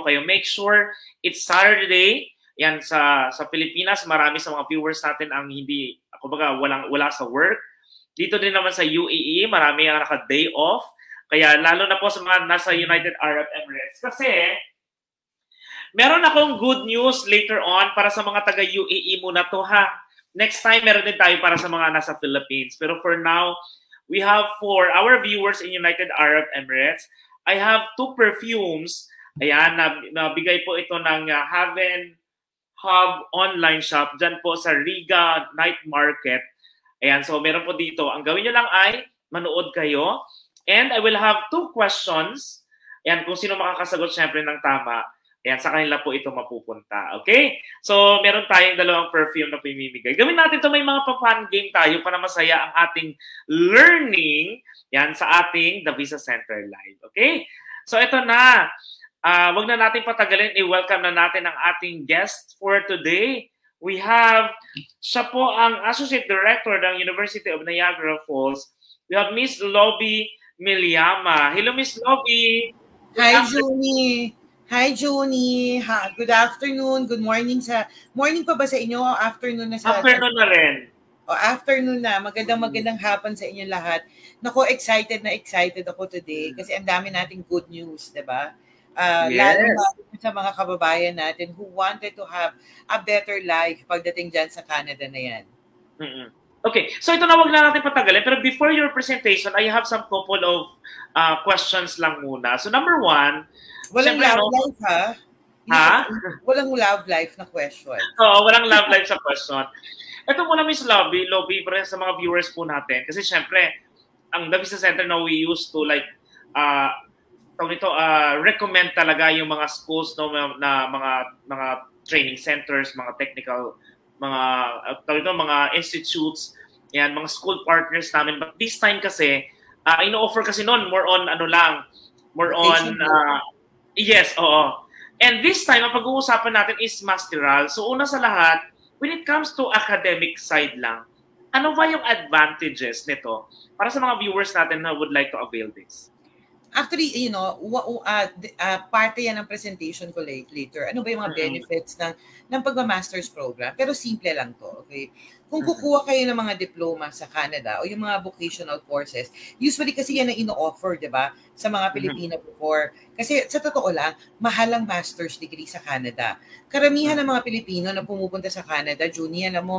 kayo. Make sure it's Saturday. Yan, sa Pilipinas, marami sa mga viewers natin ang hindi, kumbaga, wala sa work. Dito din naman sa UAE, marami ang naka-day off. Kaya lalo na po sa mga nasa United Arab Emirates. Kasi, meron akong good news later on para sa mga taga-UAE muna to ha. Next time, meron din tayo para sa mga nasa Philippines. Pero for now, we have for our viewers in United Arab Emirates, I have 2 perfumes. Ayan, nabigay po ito ng Haven Hub online shop dyan po sa Riga Night Market. Ayan, so meron po dito. Ang gawin nyo lang ay manood kayo. And I will have 2 questions. Ayan, kung sino makakasagot syempre ng tama. Ayan, sa kanila po ito mapupunta. Okay? So, meron tayong 2 perfume na pimimigay. Gawin natin ito, may mga pa-fun game tayo para masaya ang ating learning yan sa ating The Visa Center Live. Okay? So, ito na. Wag na natin patagalin. I-welcome na natin ang ating guest for today. We have, siya po ang Associate Director ng University of Niagara Falls. We have Miss Lobby Miliama. Hello, Miss Lobby. Hi, Junie. Hi, Junie. Good afternoon. Good morning morning pa ba sa inyo? Afternoon na sa afternoon na rin. Afternoon na. Magandang hapon sa inyo lahat. Nako, excited ako today kasi ang dami nating good news, 'di ba? Yes. Lalo na sa mga kababayan natin who wanted to have a better life pagdating dyan sa Canada na yan. Okay, so ito na, wag na natin patagalin. Pero before your presentation, I have some couple of questions lang muna. So number 1, walang love life, ha? Ha? Walang love life na question. Oo, walang love life sa question. Ito muna, Miss Lobby, para sa mga viewers po natin. Kasi syempre, ang The Visa Center na we used to like, recommend talaga yung mga schools na mga training centers, mga technical, mga institutes, yan, mga school partners namin. But this time kasi, ino-offer kasi noon more on yes, oo. And this time, ang pag-uusapan natin is masteral. So una sa lahat, when it comes to academic side lang, ano ba yung advantages nito para sa mga viewers natin na would like to avail this? Actually, parte yan ng presentation ko later. Ano ba yung mga benefits ng pagma-master's program? Pero simple lang to, okay? Kung kukuha kayo ng mga diploma sa Canada o yung mga vocational courses, usually kasi yan ang ino-offer, di ba? Sa mga Pilipino before. Kasi sa totoo lang, mahal ang master's degree sa Canada. Karamihan ng mga Pilipino na pumupunta sa Canada, junior na mo,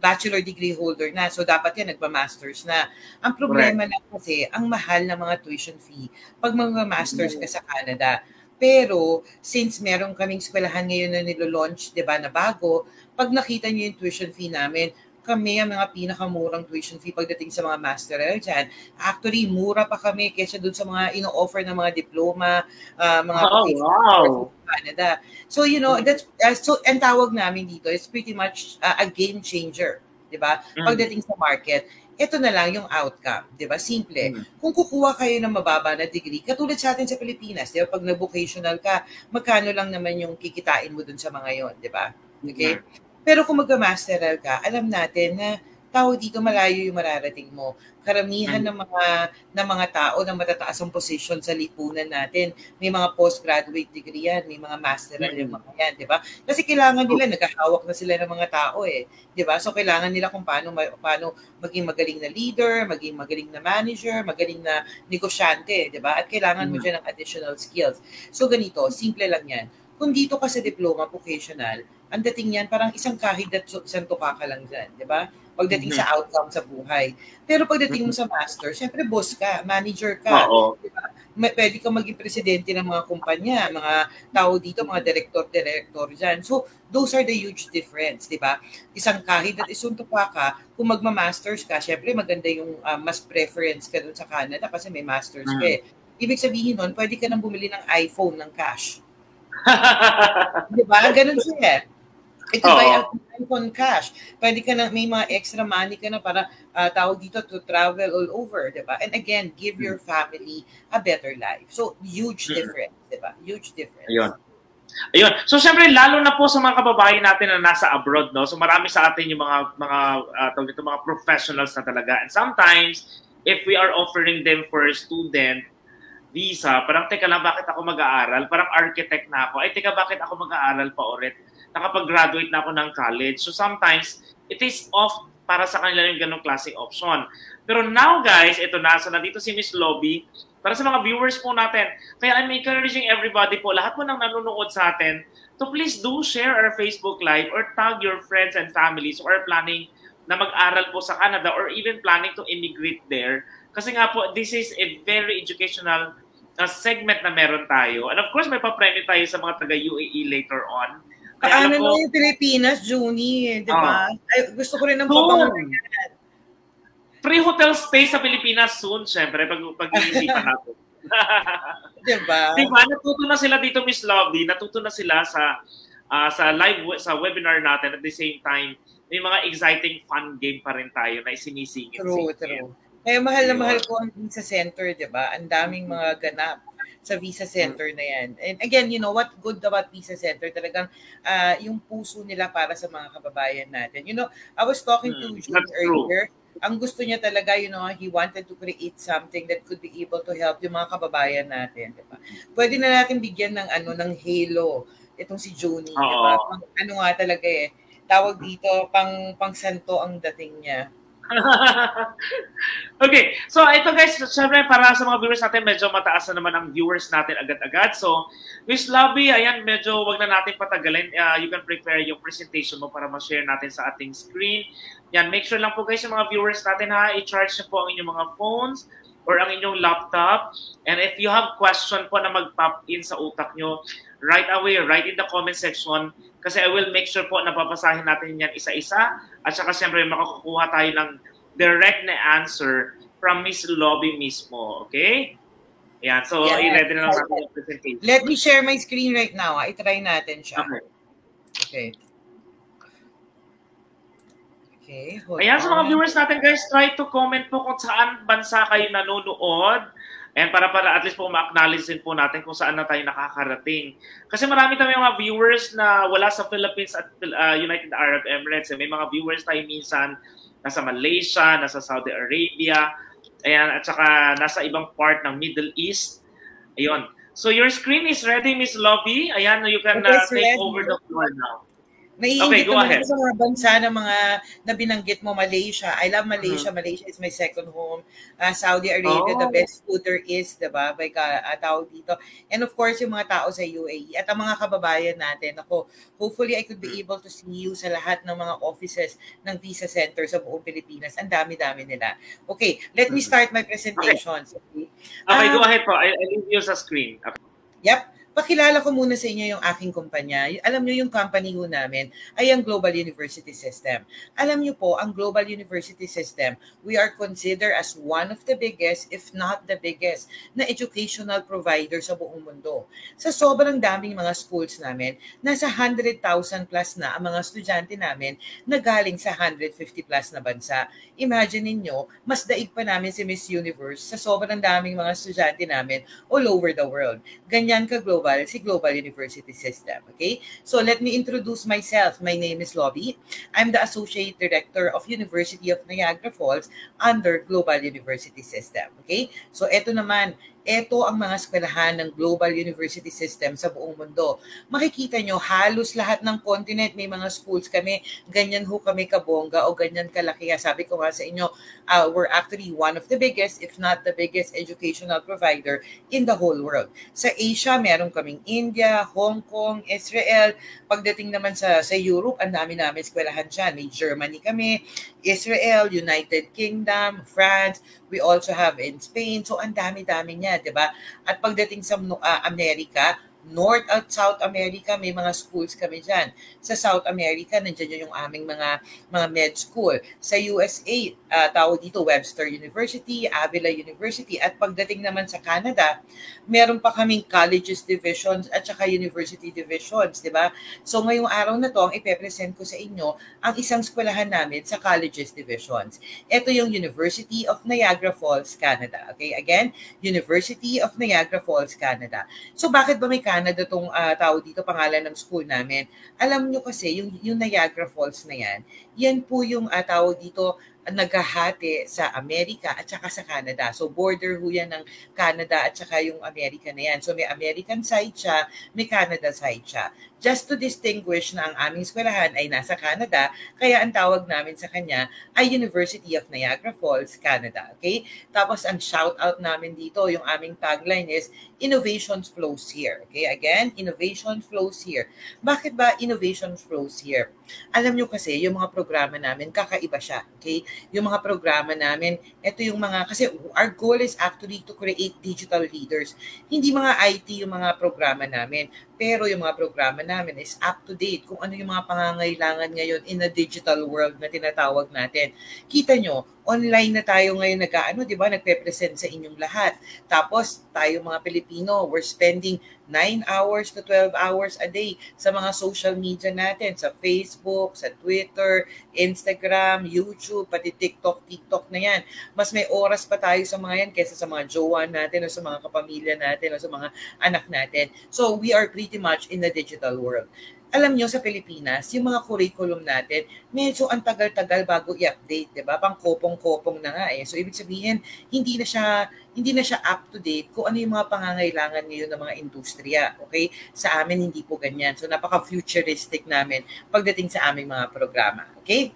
bachelor degree holder na. So dapat yan, nagpa-master's na. Ang problema lang kasi, ang mahal ng mga tuition fee pag mag-masters ka sa Canada. Pero, since meron kaming eskwelahan ngayon na nilo-launch, di ba, na bago, pag nakita niyo yung tuition fee namin, kami ang mga pinakamurang tuition fee pagdating sa mga masteral dyan. Actually, mura pa kami kaysa doon sa mga ino-offer ng mga diploma, mga wow. sa Canada. So, that's, so, ang tawag namin dito is pretty much a game changer, di ba? Pagdating sa market. Ito na lang yung outcome, di ba? Simple. Kung kukuha kayo ng mababa na degree, katulad sa atin sa Pilipinas, di ba? Pag na-vocational ka, magkano lang naman yung kikitain mo dun sa mga yon, di ba? Okay? Pero kung mag-masteral ka, alam natin na tao dito malayo yung mararating mo. Karamihan ng mga tao na matataas ang position sa lipunan natin, may mga postgraduate degree yan, may mga masteral yung mga yan, di ba? Kasi kailangan nila, nagkahawak na sila ng mga tao di ba? So kailangan nila kung paano maging magaling na leader, maging magaling na manager, magaling na negosyante, di ba? At kailangan mo dyan ng additional skills. So ganito, simple lang yan. Kung dito ka sa diploma vocational, ang dating yan parang isang kahig at isang tuka ka lang dyan, di ba? Pagdating sa outcome sa buhay. Pero pagdating mo sa master, syempre boss ka, manager ka. Diba? Pwede ka maging presidente ng mga kumpanya, mga tao dito, mga director dyan. So, those are the huge difference, di ba? Isang kahit at isang tupa ka, kung magma-masters ka, syempre maganda yung mas preference ka dun sa Canada kasi may masters ka Ibig sabihin nun, pwede ka nang bumili ng iPhone ng cash. Di ba? Ganun siya Ito ba yung iPhone cash? Pwede ka na, may mga extra money ka na para tawag dito to travel all over, di ba? And again, give your family a better life. So, huge difference, di ba? Huge difference. Ayun. So, syempre, lalo na po sa mga kababayan natin na nasa abroad, no? So, marami sa atin yung mga professionals na talaga. And sometimes, if we are offering them for a student, visa, parang teka lang, bakit ako mag-aaral? Parang architect na ako. Ay, teka, bakit ako mag-aaral pa ulit? Nakapag-graduate na ako ng college. So sometimes, it is off para sa kanila yung ganong klaseng option. Pero now guys, ito na. So nandito si Miss Lobby. Para sa mga viewers po natin. Kaya I'm encouraging everybody po, lahat po nang nanonood sa atin, to please do share our Facebook Live or tag your friends and families who are planning na mag-aral po sa Canada or even planning to immigrate there. Kasi nga po, this is a very educational segment na meron tayo. And of course, may papremyo tayo sa mga taga-UAE later on. Paano na yung Pilipinas, Junie? Diba? Ay, gusto ko rin ng papangalan. Free hotel stay sa Pilipinas soon, syempre, pag-iisipan natin. Diba? Diba? Natuto na sila dito, Miss Lovely. Natuto na sila sa live, sa webinar natin. At the same time, may mga exciting fun game pa rin tayo na isinisingit. True. Kaya mahal na mahal ko ang Visa Center, di ba? Ang daming mga ganap sa Visa Center na yan. And again, you know, what good about Visa Center, talagang yung puso nila para sa mga kababayan natin. You know, I was talking to June earlier. Ang gusto niya talaga, you know, he wanted to create something that could be able to help yung mga kababayan natin, di ba? Pwede na natin bigyan ng ng halo itong si Junie, di ba? Ano nga talaga tawag dito, pang santo ang dating niya. Okay, so ito guys, syempre para sa mga viewers natin, medyo mataas na naman ang viewers natin agad-agad. So, Miss Lobby, ayan, medyo wag na natin patagalin. You can prepare yung presentation mo para ma-share natin sa ating screen. Yan, make sure lang po guys yung mga viewers natin i-charge na po ang inyong mga phones or ang inyong laptop. And if you have question po na mag-pop in sa utak nyo, right away, write in the comment section. Kasi I will make sure po na papasahin natin yan isa-isa. At saka siyempre makakukuha tayo ng direct na answer from Miss Lobby mismo. Okay? Yan. So, i-ready na lang natin yung presentation. Let me share my screen right now. I-try natin siya. Okay. Ayan, sa mga viewers natin guys, try to comment po kung saan bansa kayo nanonood. And para at least po ma-acknowledge din po natin kung saan na tayo nakakarating. Kasi marami tayong mga viewers na wala sa Philippines at United Arab Emirates. May mga viewers tayo minsan nasa Malaysia, nasa Saudi Arabia, ayan, at saka nasa ibang part ng Middle East. Ayun. So your screen is ready, Miss Lobby. Ayan, you can take over the floor now. Naiingit naman sa mga bansa na mga na binanggit mo, Malaysia. I love Malaysia. Malaysia is my second home. Saudi Arabia, the best fooder is, diba? By tao dito. And of course, yung mga tao sa UAE. At ang mga kababayan natin. Ako, hopefully, I could be able to see you sa lahat ng mga offices ng Visa Center sa buong Pilipinas. Ang dami-dami nila. Okay, let me start my presentations. Okay, go ahead po. I leave you sa screen. Okay. Yep. Pakilala ko muna sa inyo yung aking kumpanya. Alam nyo yung company ho namin ay ang Global University System. Alam nyo po, ang Global University System, we are considered as one of the biggest, if not the biggest, na educational provider sa buong mundo. Sa sobrang daming mga schools namin, nasa 100,000 plus na ang mga estudyante namin na galing sa 150 plus na bansa. Imagine niyo, mas daig pa namin si Miss Universe sa sobrang daming mga estudyante namin all over the world. Ganyan ka-global si Global University System. Okay? So let me introduce myself. My name is Lobby. I'm the Associate Director of University of Niagara Falls under Global University System. Okay? So ito naman, ito ang mga eskwelahan ng Global University System sa buong mundo. Makikita nyo, halos lahat ng continent may mga schools kami. Ganyan ho kami kabongga o ganyan kalaki. Sabi ko nga sa inyo, we're actually one of the biggest, if not the biggest educational provider in the whole world. Sa Asia, meron kaming India, Hong Kong, Israel. Pagdating naman sa Europe, ang dami namin eskwelahan dyan. May Germany kami, Israel, United Kingdom, France. We also have in Spain. So, ang dami-dami niya, di ba? At pagdating sa Amerika, North at South America, may mga schools kami dyan. Sa South America, nandiyan yung aming mga med school. Sa USA, tawag dito Webster University, Avila University. At pagdating naman sa Canada, meron pa kaming colleges divisions at saka university divisions, di ba? So ngayong araw na to, ang ipepresent ko sa inyo ang isang eskwelahan namin sa colleges divisions. Ito yung University of Niagara Falls, Canada. Okay, again, University of Niagara Falls, Canada. So bakit ba may Canada tong tawag dito pangalan ng school namin? Alam nyo kasi, yung Niagara Falls na yan po yung tawag dito, naghahati sa Amerika at saka sa Canada. So border ho yan ng Canada at saka yung Amerika na yan. So may American side siya, may Canada side siya. Just to distinguish na ang aming eskwelahan ay nasa Canada, kaya ang tawag namin sa kanya ay University of Niagara Falls, Canada. Okay? Tapos ang shout out namin dito, yung aming tagline is Innovation Flows Here. Okay? Again, Innovation Flows Here. Bakit ba Innovation Flows Here? Alam nyo kasi, yung mga programa namin, kakaiba siya. Okay? Yung mga programa namin, ito yung mga, kasi our goal is actually to create digital leaders. Hindi mga IT yung mga programa namin, pero yung mga programa namin is up to date kung ano yung mga pangangailangan ngayon in a digital world na tinatawag natin. Kita nyo, online na tayo ngayon di ba, nagpe-present sa inyong lahat. Tapos tayo mga Pilipino, we're spending 9 hours to 12 hours a day sa mga social media natin, sa Facebook, sa Twitter, Instagram, YouTube, pati TikTok na yan. Mas may oras pa tayo sa mga yan kaysa sa mga jowa natin o sa mga kapamilya natin o sa mga anak natin. So we are pretty much in the digital world. Alam nyo, sa Pilipinas, yung mga curriculum natin, medyo ang tagal-tagal bago i-update, di ba? Pang kopong-kopong na nga eh. So, ibig sabihin, hindi na siya up-to-date kung ano yung mga pangangailangan ngayon ng mga industriya, okay? Sa amin, hindi po ganyan. So, napaka-futuristic namin pagdating sa aming mga programa, okay?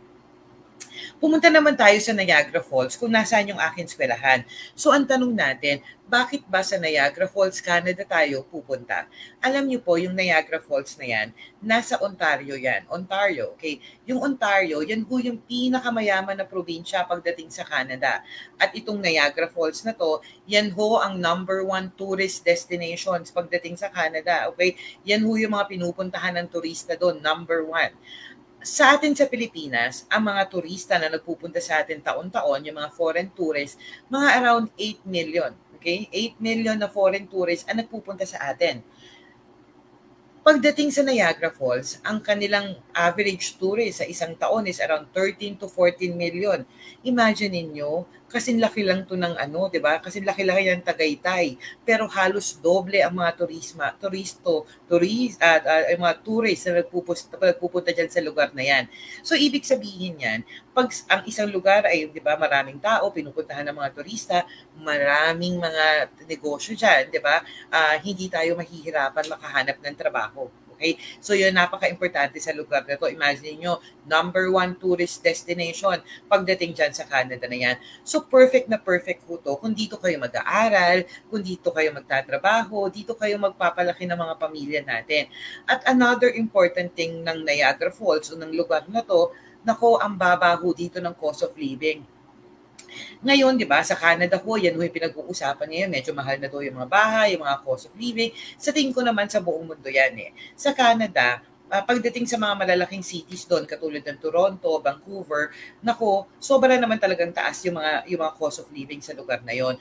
Pumunta naman tayo sa Niagara Falls kung nasaan yung aking eskwelahan. So ang tanong natin, bakit ba sa Niagara Falls, Canada tayo pupunta? Alam niyo po, yung Niagara Falls na yan, nasa Ontario yan. Ontario, okay? Yung Ontario, yan po yung pinakamayaman na probinsya pagdating sa Canada. At itong Niagara Falls na to, yan ho ang number 1 tourist destinations pagdating sa Canada, okay? Yan ho yung mga pinupuntahan ng turista doon, number 1. Sa atin sa Pilipinas, ang mga turista na nagpupunta sa atin taon-taon, yung mga foreign tourists, mga around 8 million. Okay? 8 million na foreign tourists ang nagpupunta sa atin. Pagdating sa Niagara Falls, ang kanilang average tourist sa isang taon is around 13 to 14 million. Imagine ninyo, kasing laki lang to ng di ba? Kasing laki-laki ng Tagaytay. Pero halos doble ang mga mga tourist na nagpupunta dyan sa lugar na yan. So, ibig sabihin yan, pag ang isang lugar ay, di ba, maraming tao, pinupuntahan ng mga turista, maraming mga negosyo dyan, di ba? Hindi tayo mahihirapan makahanap ng trabaho. Okay? So yun, napaka-importante sa lugar na to. Imagine nyo, number 1 tourist destination pagdating dyan sa Canada na yan. So perfect na perfect po to kung dito kayo mag-aaral, kung dito kayo magtatrabaho, dito kayo magpapalaki ng mga pamilya natin. At another important thing ng Niagara Falls o ng lugar na to, ang babaho dito ng cost of living. Ngayon, di ba, sa Canada ho, yan ho yung pinag-uusapan ngayon. Medyo mahal na to yung mga bahay, yung mga cost of living. Sa tingin ko naman sa buong mundo yan eh. Sa Canada, pagdating sa mga malalaking cities doon, katulad ng Toronto, Vancouver, sobra naman talagang taas yung mga cost of living sa lugar na yon.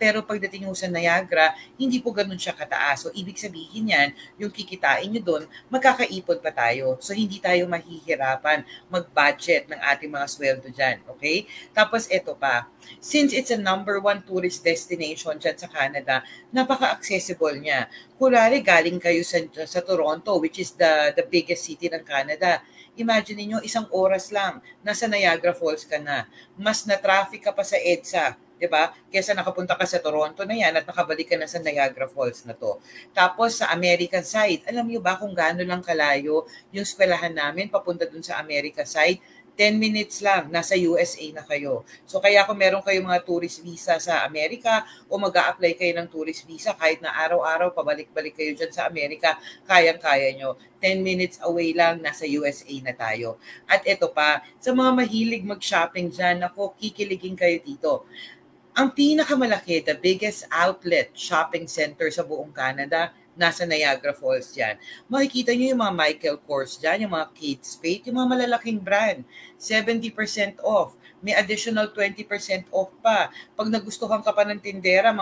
Pero pagdating mo sa Niagara, hindi po ganun siya kataas. So, ibig sabihin yan, yung kikitain nyo doon, magkakaipon pa tayo. So, hindi tayo mahihirapan mag-budget ng ating mga sweldo dyan. Okay? Tapos, eto pa. Since it's a number 1 tourist destination dyan sa Canada, napaka-accessible niya. Kunwari, galing kayo sa Toronto, which is the biggest city ng Canada. Imagine niyo, 1 oras lang, nasa Niagara Falls ka na. Mas na-traffic ka pa sa EDSA, di ba? Kesa nakapunta ka sa Toronto na yan at nakabalik ka na sa Niagara Falls na to. Tapos sa American side, alam niyo ba kung gaano lang kalayo yung eskwelahan namin papunta dun sa American side? 10 minutes lang, nasa USA na kayo. So kaya kung meron kayong mga tourist visa sa Amerika o mag-a-apply kayo ng tourist visa, kahit na araw-araw pabalik-balik kayo dyan sa Amerika, kayang-kaya nyo. 10 minutes away lang, nasa USA na tayo. At ito pa, sa mga mahilig mag-shopping dyan, kikiligin kayo dito. Ang pinakamalaki, the biggest outlet shopping center sa buong Canada, nasa Niagara Falls yan. Makikita nyo yung mga Michael Kors dyan, yung mga Kate Spade, yung mga malalaking brand. 70% off. May additional 20% off pa. Pag nagustuhan ka pa ng tindera,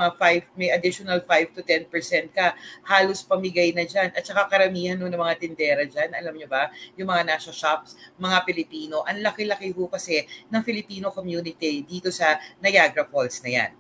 may additional 5 to 10% ka. Halos pamigay na dyan. At saka karamihan ng mga tindera dyan, alam nyo ba, yung mga nasa shops, mga Pilipino, ang laki-laki ho kasi ng Filipino community dito sa Niagara Falls na yan.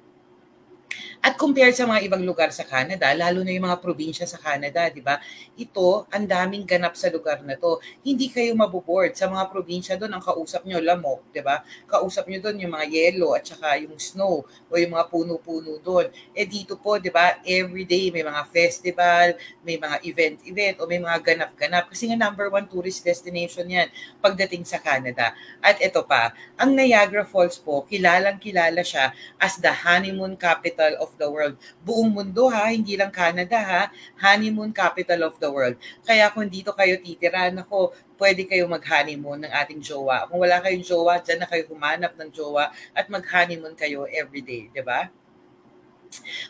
At compare sa mga ibang lugar sa Canada, lalo na yung mga probinsya sa Canada, di ba? Ito, ang daming ganap sa lugar na to. Hindi kayo maboboard. Sa mga probinsya doon, ang kausap nyo, lamok, di ba? Kausap nyo doon yung mga yellow at saka yung snow o yung mga puno-puno doon. Eh dito po, di ba, everyday may mga festival, may mga event o may mga ganap-ganap. Kasi nga number 1 tourist destination yan pagdating sa Canada. At ito pa, ang Niagara Falls po, kilalang-kilala siya as the honeymoon capital of the world. Buong mundo ha, hindi lang Canada ha, honeymoon capital of the world. Kaya kung dito kayo titira, nako, pwede kayo mag-honeymoon ng ating jowa. Kung wala kayong jowa, dyan na kayo humanap ng jowa at mag-honeymoon kayo everyday, di ba?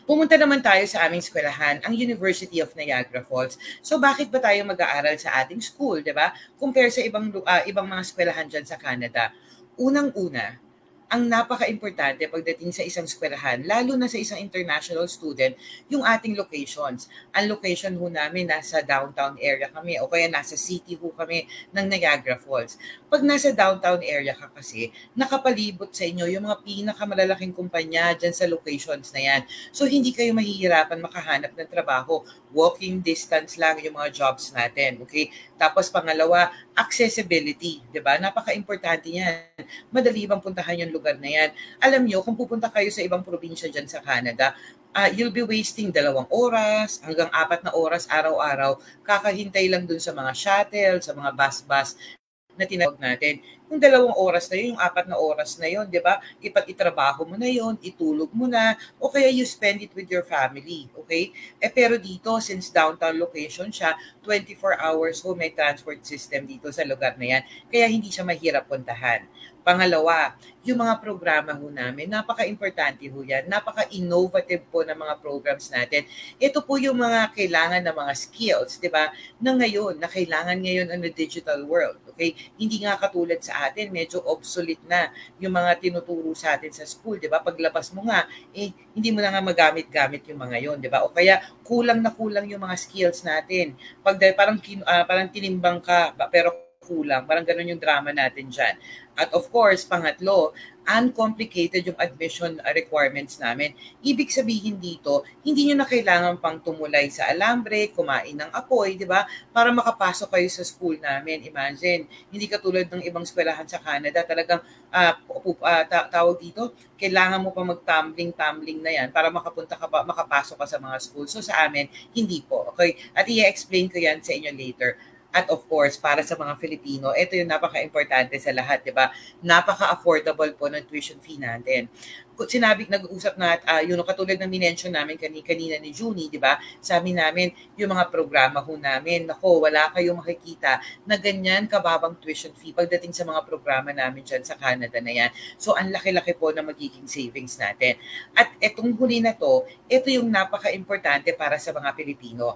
Pumunta naman tayo sa aming eskwelahan, ang University of Niagara Falls. So bakit ba tayo mag-aaral sa ating school, di ba? Compare sa ibang mga eskwelahan dyan sa Canada. Unang-una, ang napaka-importante pagdating sa isang eskwelahan, lalo na sa isang international student, yung ating locations. Ang location ho namin, nasa downtown area kami o kaya nasa city ho kami ng Niagara Falls. Pag nasa downtown area ka kasi, nakapalibot sa inyo yung mga pinakamalalaking kumpanya dyan sa locations na yan. So hindi kayo mahihirapan makahanap ng trabaho. Walking distance lang yung mga jobs natin. Okay? Tapos pangalawa, accessibility. Diba? Napaka-importante yan. Madali bang puntahan yung lugar na yan? Alam nyo, kung pupunta kayo sa ibang probinsya dyan sa Canada, you'll be wasting 2 oras hanggang 4 na oras araw-araw kakahintay lang dun sa mga shuttle, sa mga bus na tinawag natin. Yung 2 oras na yun, yung 4 na oras na yun, di ba? Itrabaho mo na yun, itulog mo na, o kaya you spend it with your family, okay? Pero dito, since downtown location siya, 24 hours ho may transport system dito sa lugar na yan, kaya hindi siya mahirap puntahan. Pangalawa, yung mga programa ho namin, napaka-importante ho yan, napaka-innovative po ng mga programs natin. Ito po yung mga kailangan ng mga skills, di ba? Na ngayon, na kailangan ngayon ang digital world, okay? Hindi nga katulad sa atin, medyo obsolete na yung mga tinuturo sa atin sa school, di ba? Paglabas mo nga, hindi mo na nga magamit-gamit yung mga yon, di ba? O kaya kulang na kulang yung mga skills natin. Parang tinimbang ka, pero kulang. Parang ganun yung drama natin dyan. At of course, pangatlo, uncomplicated yung admission requirements namin. Ibig sabihin dito, hindi nyo na kailangan pang tumulay sa alambre, kumain ng apoy, di ba? Para makapasok kayo sa school namin. Imagine, hindi katulad ng ibang eskwelahan sa Canada, talagang tawag dito, kailangan mo pa mag-tumbling na yan para makapasok ka sa mga school. So sa amin, hindi po. Okay? At i-explain ko yan sa inyo later. At of course, para sa mga Filipino, ito yung napaka-importante sa lahat, di ba? Napaka-affordable po ng tuition fee natin. Nag-uusap na, katulad ng minention namin kanina ni Junie, di ba? Sabi namin, yung mga programa ho namin, nako, wala kayong makikita na ganyan kababang tuition fee pagdating sa mga programa namin dyan sa Canada na yan. So, ang laki-laki po na magiging savings natin. At etong huli na to, ito yung napaka-importante para sa mga Pilipino.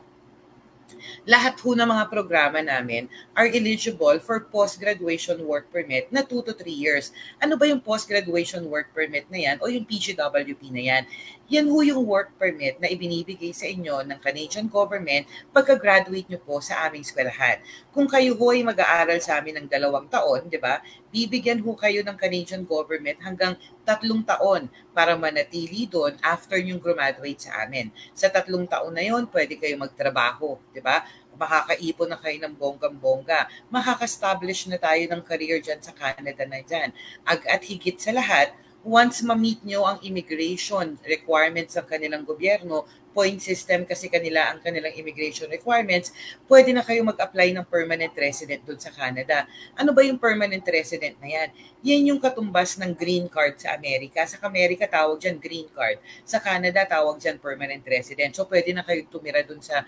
Lahat ho ng mga programa namin are eligible for post-graduation work permit na 2 to 3 years. Ano ba yung post-graduation work permit na yan o yung PGWP na yan? Yan ho yung work permit na ibinibigay sa inyo ng Canadian government pagka-graduate nyo po sa aming eskwelahan. Kung kayo ho ay mag-aaral sa amin ng 2 taon, di ba, bibigyan ho kayo ng Canadian government hanggang 3 taon para manatili doon after yung graduate sa amin. Sa 3 taon na yon, pwede kayo magtrabaho, di ba? Makakaipon na kayo ng bonggang-bongga. Makaka-establish na tayo ng career dyan sa Canada na dyan. At higit sa lahat, once ma-meet nyo ang immigration requirements ng kanilang gobyerno, point system kasi ang kanilang immigration requirements, pwede na kayo mag-apply ng permanent resident doon sa Canada. Ano ba yung permanent resident na yan? Yan yung katumbas ng green card sa Amerika. Sa Amerika, tawag dyan green card. Sa Canada, tawag dyan permanent resident. So, pwede na kayo tumira doon sa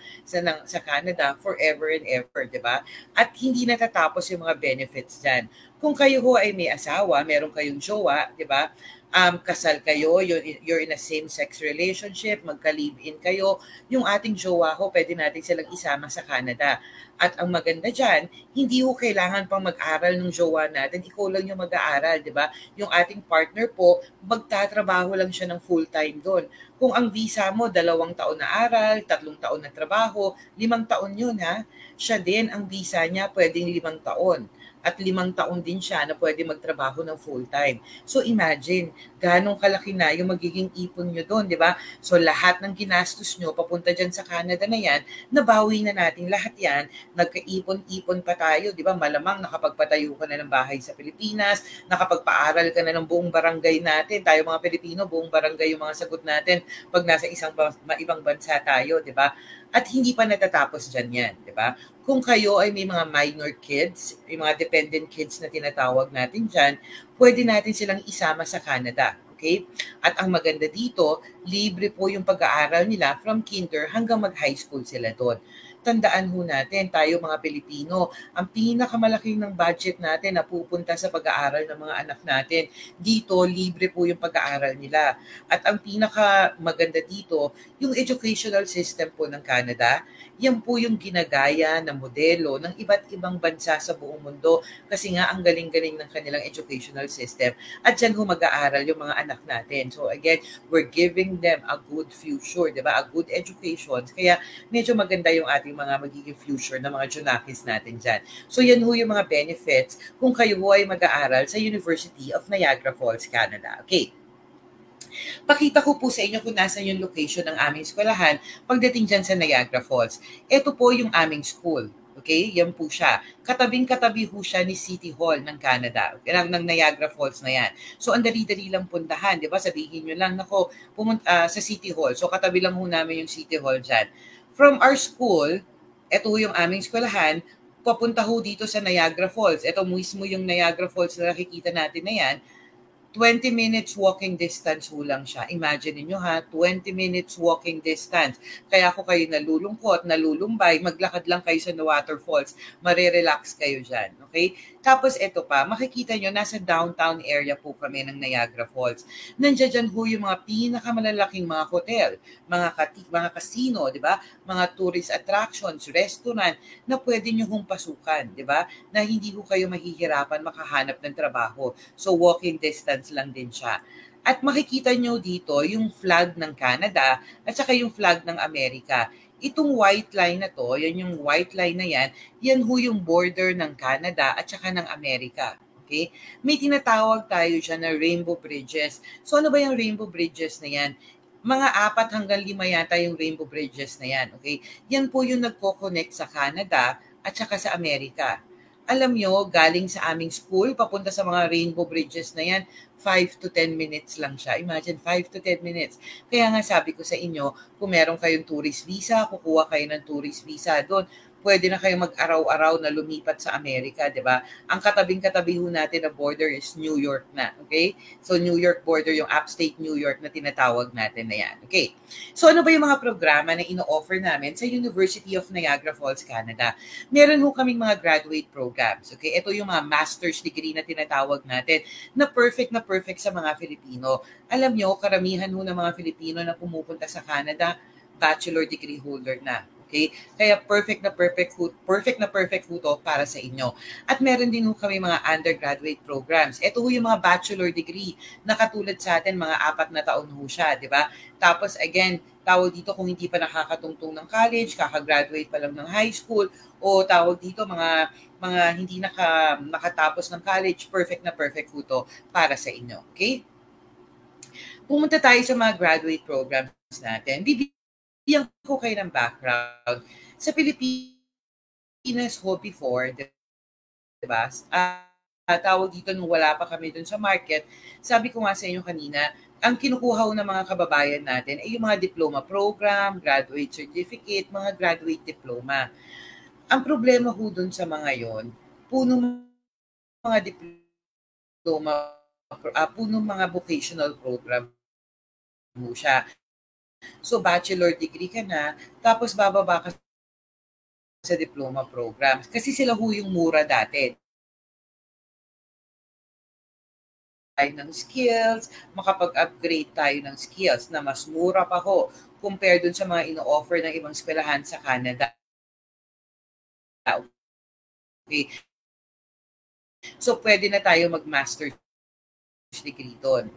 Canada forever and ever, di ba? At hindi natatapos yung mga benefits dyan. Kung kayo ho ay may asawa, meron kayong jowa, di ba? Kasal kayo, you're in a same-sex relationship, magka-live-in kayo, yung ating jowa ho, pwede natin silang isama sa Canada. At ang maganda dyan, hindi ho kailangan pang mag-aral ng jowa natin, ikaw lang yung mag-aaral, di ba? Yung ating partner po, magtatrabaho lang siya ng full-time doon. Kung ang visa mo, 2 taon na aral, 3 taon na trabaho, 5 taon yun ha, siya din, ang visa niya pwedeng 5 taon. at 5 taon din siya na pwede magtrabaho ng full-time. So imagine, ganong kalaki na yung magiging ipon nyo doon, di ba? So lahat ng ginastos nyo papunta dyan sa Canada na yan, nabawi na natin lahat yan, nagkaipon-ipon pa tayo, di ba? Malamang nakapagpatayo ka na ng bahay sa Pilipinas, nakapagpaaral ka na ng buong barangay natin. Tayo mga Pilipino, buong barangay yung mga sagot natin pag nasa ibang bansa tayo, di ba? At hindi pa natatapos dyan yan, di ba? Kung kayo ay may mga minor kids, may mga dependent kids na tinatawag natin dyan, pwede natin silang isama sa Canada. Okay? At ang maganda dito, libre po yung pag-aaral nila from kinder hanggang mag-high school sila doon. Tandaan ho natin, tayo mga Pilipino, ang pinakamalaking ng budget natin na pupunta sa pag-aaral ng mga anak natin. Dito, libre po yung pag-aaral nila. At ang pinakamaganda dito, yung educational system po ng Canada, yan po yung ginagaya na modelo ng iba't ibang bansa sa buong mundo kasi nga ang galing-galing ng kanilang educational system. At dyan ho mag-aaral yung mga anak natin. So again, we're giving them a good future, di ba? A good education. Kaya medyo maganda yung ating mga magiging future na mga Junakis natin dyan. So yan ho yung mga benefits kung kayo ho ay mag-aaral sa University of Niagara Falls, Canada. Okay. Pakita ko po sa inyo kung nasan yung location ng aming eskwelahan pagdating dyan sa Niagara Falls. Ito po yung aming school. Okay? Yan po siya. Katabing-katabi ho siya ni City Hall ng Canada, ng Niagara Falls na yan. So, ang dali-dali lang puntahan, di ba? Sabihin nyo lang, nako, pumunta sa City Hall. So, katabi lang ho namin yung City Hall dyan. From our school, ito yung aming eskwelahan, papunta ho dito sa Niagara Falls. Ito mismo yung Niagara Falls na nakikita natin na yan. 20 minutes walking distance ho lang siya. Imagine niyo ha, 20 minutes walking distance. Kaya kung kayo nalulungkot, nalulumbay, maglakad lang kayo sa waterfalls, marirelax kayo dyan. Okay? Tapos ito pa, makikita nyo, nasa downtown area po kami ng Niagara Falls. Nandiyan ho yung mga pinakamalalaking mga hotel, mga casino, di ba? Mga tourist attractions, restaurant, na pwede nyo hong pasukan, di ba? Na hindi ho kayo mahihirapan makahanap ng trabaho. So walking distance lang din siya. At makikita nyo dito yung flag ng Canada at saka yung flag ng Amerika. Itong white line na to, yan yung white line na yan ho yung border ng Canada at saka ng Amerika. Okay? May tinatawag tayo dyan na rainbow bridges. So ano ba yung rainbow bridges na yan? Mga 4 hanggang 5 yata yung rainbow bridges na yan. Okay? Yan po yung nagko-connect sa Canada at saka sa Amerika. Alam nyo, galing sa aming school, papunta sa mga rainbow bridges na yan, 5 to 10 minutes lang siya. Imagine, 5 to 10 minutes. Kaya nga sabi ko sa inyo, kung meron kayong tourist visa, kukuha kayo ng tourist visa doon, pwede na kayong mag-araw-araw na lumipat sa Amerika, di ba? Ang katabing-katabi ho natin na border is New York na, okay? So, New York border, yung upstate New York na tinatawag natin na yan, okay? So, ano ba yung mga programa na ino-offer namin sa University of Niagara Falls, Canada? Meron ho kaming mga graduate programs, okay? Ito yung mga master's degree na tinatawag natin na perfect sa mga Filipino. Alam nyo, karamihan ho ng mga Filipino na pumupunta sa Canada, bachelor degree holder na. Okay? Kaya perfect na perfect ho to para sa inyo. At meron din ho kami mga undergraduate programs. Ito ho yung mga bachelor degree na katulad sa atin, mga 4 na taon ho siya, di ba? Tapos again, tawag dito kung hindi pa nakakatungtong ng college, kakagraduate pa lang ng high school, o tawag dito mga hindi nakatapos ng college, perfect ho to para sa inyo. Okay? Pumunta tayo sa mga graduate programs natin. Bibigyan ko kayo ng background. Sa Pilipinas ho before, diba? Tawag dito nung wala pa kami dun sa market, sabi ko nga sa inyo kanina, ang kinukuha ho ng mga kababayan natin ay yung mga diploma program, graduate certificate, mga graduate diploma. Ang problema ho dun sa mga yon, puno mga diploma, puno mga vocational program ho siya. So, bachelor degree ka na, tapos bababa ka sa diploma programs. Kasi sila ho yung mura dati. Tayo ng skills, makapag-upgrade tayo ng skills na mas mura pa ho compared dun sa mga ino-offer ng ibang eskwelahan sa Canada. Okay. So, pwede na tayo mag-master's degree doon.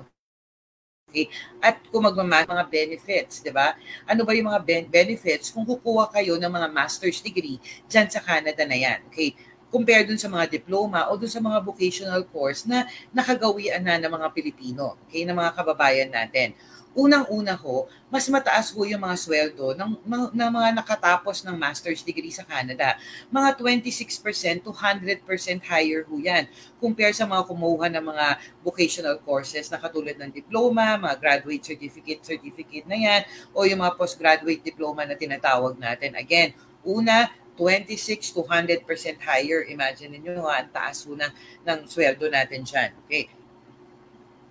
Okay. At kung mga benefits, di ba? Ano ba yung mga benefits kung kukuha kayo ng mga master's degree dyan sa Canada na yan? Okay. compare dun sa mga diploma o dun sa mga vocational course na nakagawian na ng mga Pilipino, okay, ng mga kababayan natin. Unang-una ho, mas mataas ho yung mga sweldo ng mga nakatapos ng master's degree sa Canada. Mga 26% to 100% higher ho yan compare sa mga kumuha ng mga vocational courses na katulad ng diploma, mga graduate certificate na yan, o yung mga postgraduate diploma na tinatawag natin. Again, una, 26 to 100% higher. Imagine niyo ang taas ho ng sweldo natin dyan. Okay.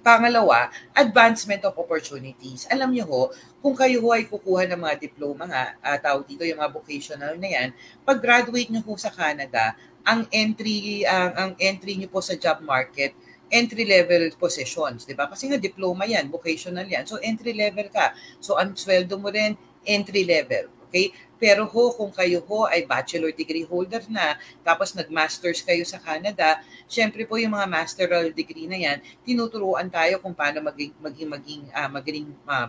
Pangalawa, advancement of opportunities. Alam niyo ho, kung kayo ho ay kukuha ng mga diploma nga, tawag dito yung mga vocational na yan, pag graduate niyo ho sa Canada, ang entry niyo po sa job market, entry level positions, 'di ba? Kasi nga diploma yan, vocational yan. So entry level ka. So ang sweldo mo rin entry level. Okay? Pero ho, kung kayo ho ay bachelor degree holder na, tapos nag-masters kayo sa Canada, syempre po yung mga masteral degree na yan, tinuturuan tayo kung paano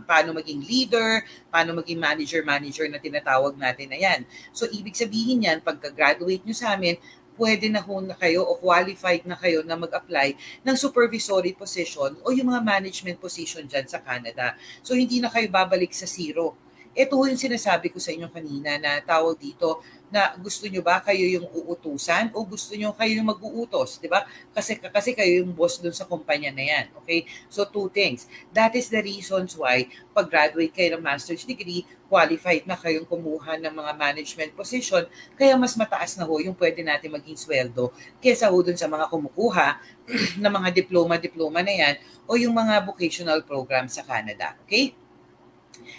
paano maging leader, paano maging manager na tinatawag natin na yan. So ibig sabihin yan, pagka-graduate nyo sa amin, pwede na ho na kayo o qualified na kayo na mag-apply ng supervisory position o yung mga management position dyan sa Canada. So hindi na kayo babalik sa zero. Ito yung sinasabi ko sa inyo kanina na tawag dito na gusto nyo ba kayo yung uutusan o gusto nyo kayo yung mag-uutos, di ba? Kasi kayo yung boss dun sa kumpanya na yan, okay? So two things. That is the reasons why pag graduate kayo ng master's degree, qualified na kayong kumuha ng mga management position, kaya mas mataas na ho yung pwede natin maging sweldo kesa ho dun sa mga kumukuha ng mga diploma na yan o yung mga vocational program sa Canada, okay?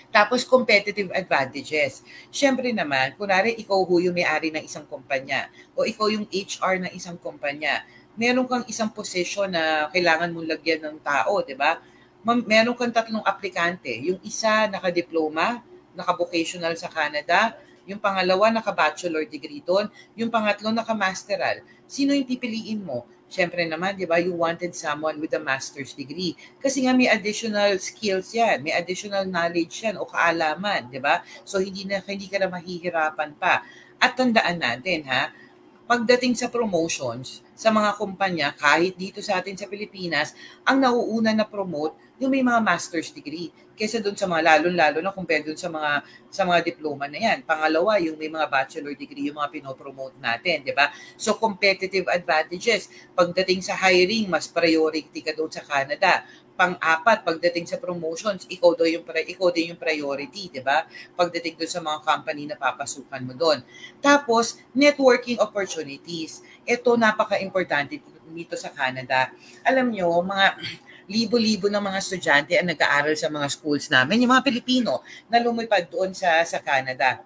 Tapos, competitive advantages. Siyempre naman, kunwari ikaw ho yung may-ari ng isang kumpanya o ikaw yung HR ng isang kumpanya, meron kang isang position na kailangan mong lagyan ng tao, di ba? Meron kang 3 aplikante. Yung isa naka-diploma, naka-vocational sa Canada, yung pangalawa naka-bachelor degree doon, yung pangatlo naka-masteral. Sino yung pipiliin mo? Siyempre naman, di ba, you wanted someone with a master's degree. Kasi nga may additional skills yan, may additional knowledge yan o kaalaman, di ba? So hindi ka na mahihirapan pa. At tandaan natin, pagdating sa promotions, sa mga kumpanya, kahit dito sa atin sa Pilipinas, ang nauuna na promote yung may mga master's degree kaysa doon sa mga lalo na compare doon sa mga diploma na yan. Pangalawa, yung may mga bachelor degree yung mga pinopromote natin, di ba? So competitive advantages. Pagdating sa hiring, mas priority ka doon sa Canada. Pang-apat, pagdating sa promotions, ikaw din yung priority, di ba? Pagdating doon sa mga company na papasukan mo doon. Tapos, networking opportunities. Ito napaka-importante dito sa Canada. Alam nyo, mga libo-libo ng mga estudyante ang nag-aaral sa mga schools namin, yung mga Pilipino na lumipad doon sa Canada.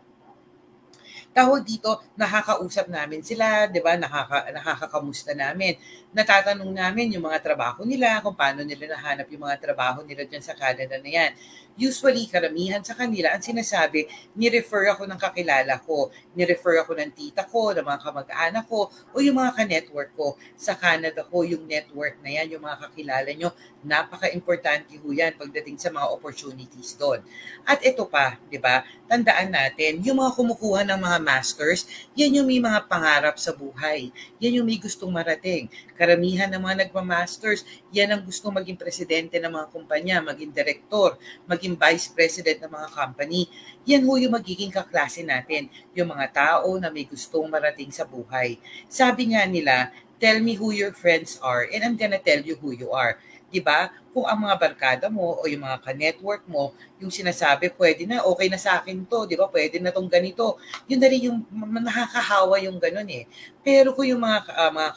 Tawag dito, nakakausap namin sila, di ba? Nakakakamusta namin. Natatanong namin yung mga trabaho nila, kung paano nila nahanap yung mga trabaho nila dyan sa Canada na yan. Usually, karamihan sa kanila, ang sinasabi, ni-refer ako ng kakilala ko, ni-refer ako ng tita ko, ng mga kamag-anak ko, o yung mga ka-network ko. Sa Canada ko, yung network na yan, yung mga kakilala nyo, napaka-importante ho yan pagdating sa mga opportunities doon. At ito pa, di ba? Tandaan natin, yung mga kumukuha ng mga masters, yan yung may mga pangarap sa buhay. Yan yung may gustong marating. Karamihan ng mga nagmamasters, yan ang gustong maging presidente ng mga kumpanya, maging direktor, maging vice president ng mga company. Yan ho yung magiging kaklase natin, yung mga tao na may gustong marating sa buhay. Sabi nga nila, tell me who your friends are and I'm gonna tell you who you are. Diba? Kung ang mga barkada mo o yung mga ka-network mo, yung sinasabi, pwede na, okay na sa akin to, di ba? Pwede na tong ganito. Yun na rin yung nakakahawa yung ganun eh. Pero kung yung mga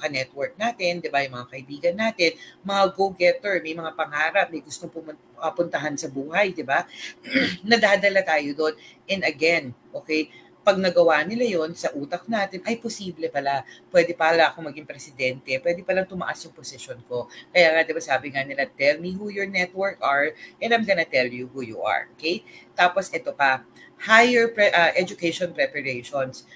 ka-network natin, di ba? Yung mga kaibigan natin, mga go-getter, may mga pangarap, may gustong puntahan sa buhay, di ba? Nadadala tayo doon. And again, okay, pag nagawa nila yon sa utak natin, ay posible pala. Pwede pala ako maging presidente. Pwede palang tumaas yung posisyon ko. Kaya nga, diba sabi nga nila, tell me who your network are and I'm gonna tell you who you are. Okay? Tapos ito pa, higher education preparations.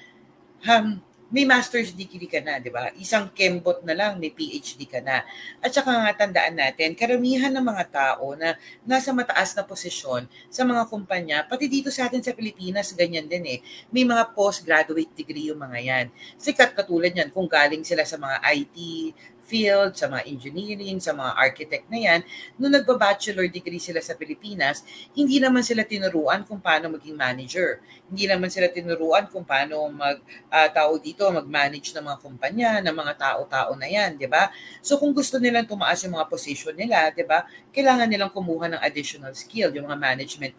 may master's degree ka na, di ba? Isang Kembot na lang, may PhD ka na. At saka nga tandaan natin, karamihan ng mga tao na nasa mataas na posisyon sa mga kumpanya, pati dito sa atin sa Pilipinas, ganyan din eh. May mga postgraduate degree yung mga yan. Sikat katulad yan, kung galing sila sa mga IT field, sa mga engineering, sa mga architect na yan, nung nagba-bachelor degree sila sa Pilipinas, hindi naman sila tinuruan kung paano maging manager. Hindi naman sila tinuruan kung paano mag-manage ng mga kumpanya, ng mga tao-tao na yan, di ba? So kung gusto nilang tumaas yung mga position nila, di ba, kailangan nilang kumuha ng additional skill, yung mga management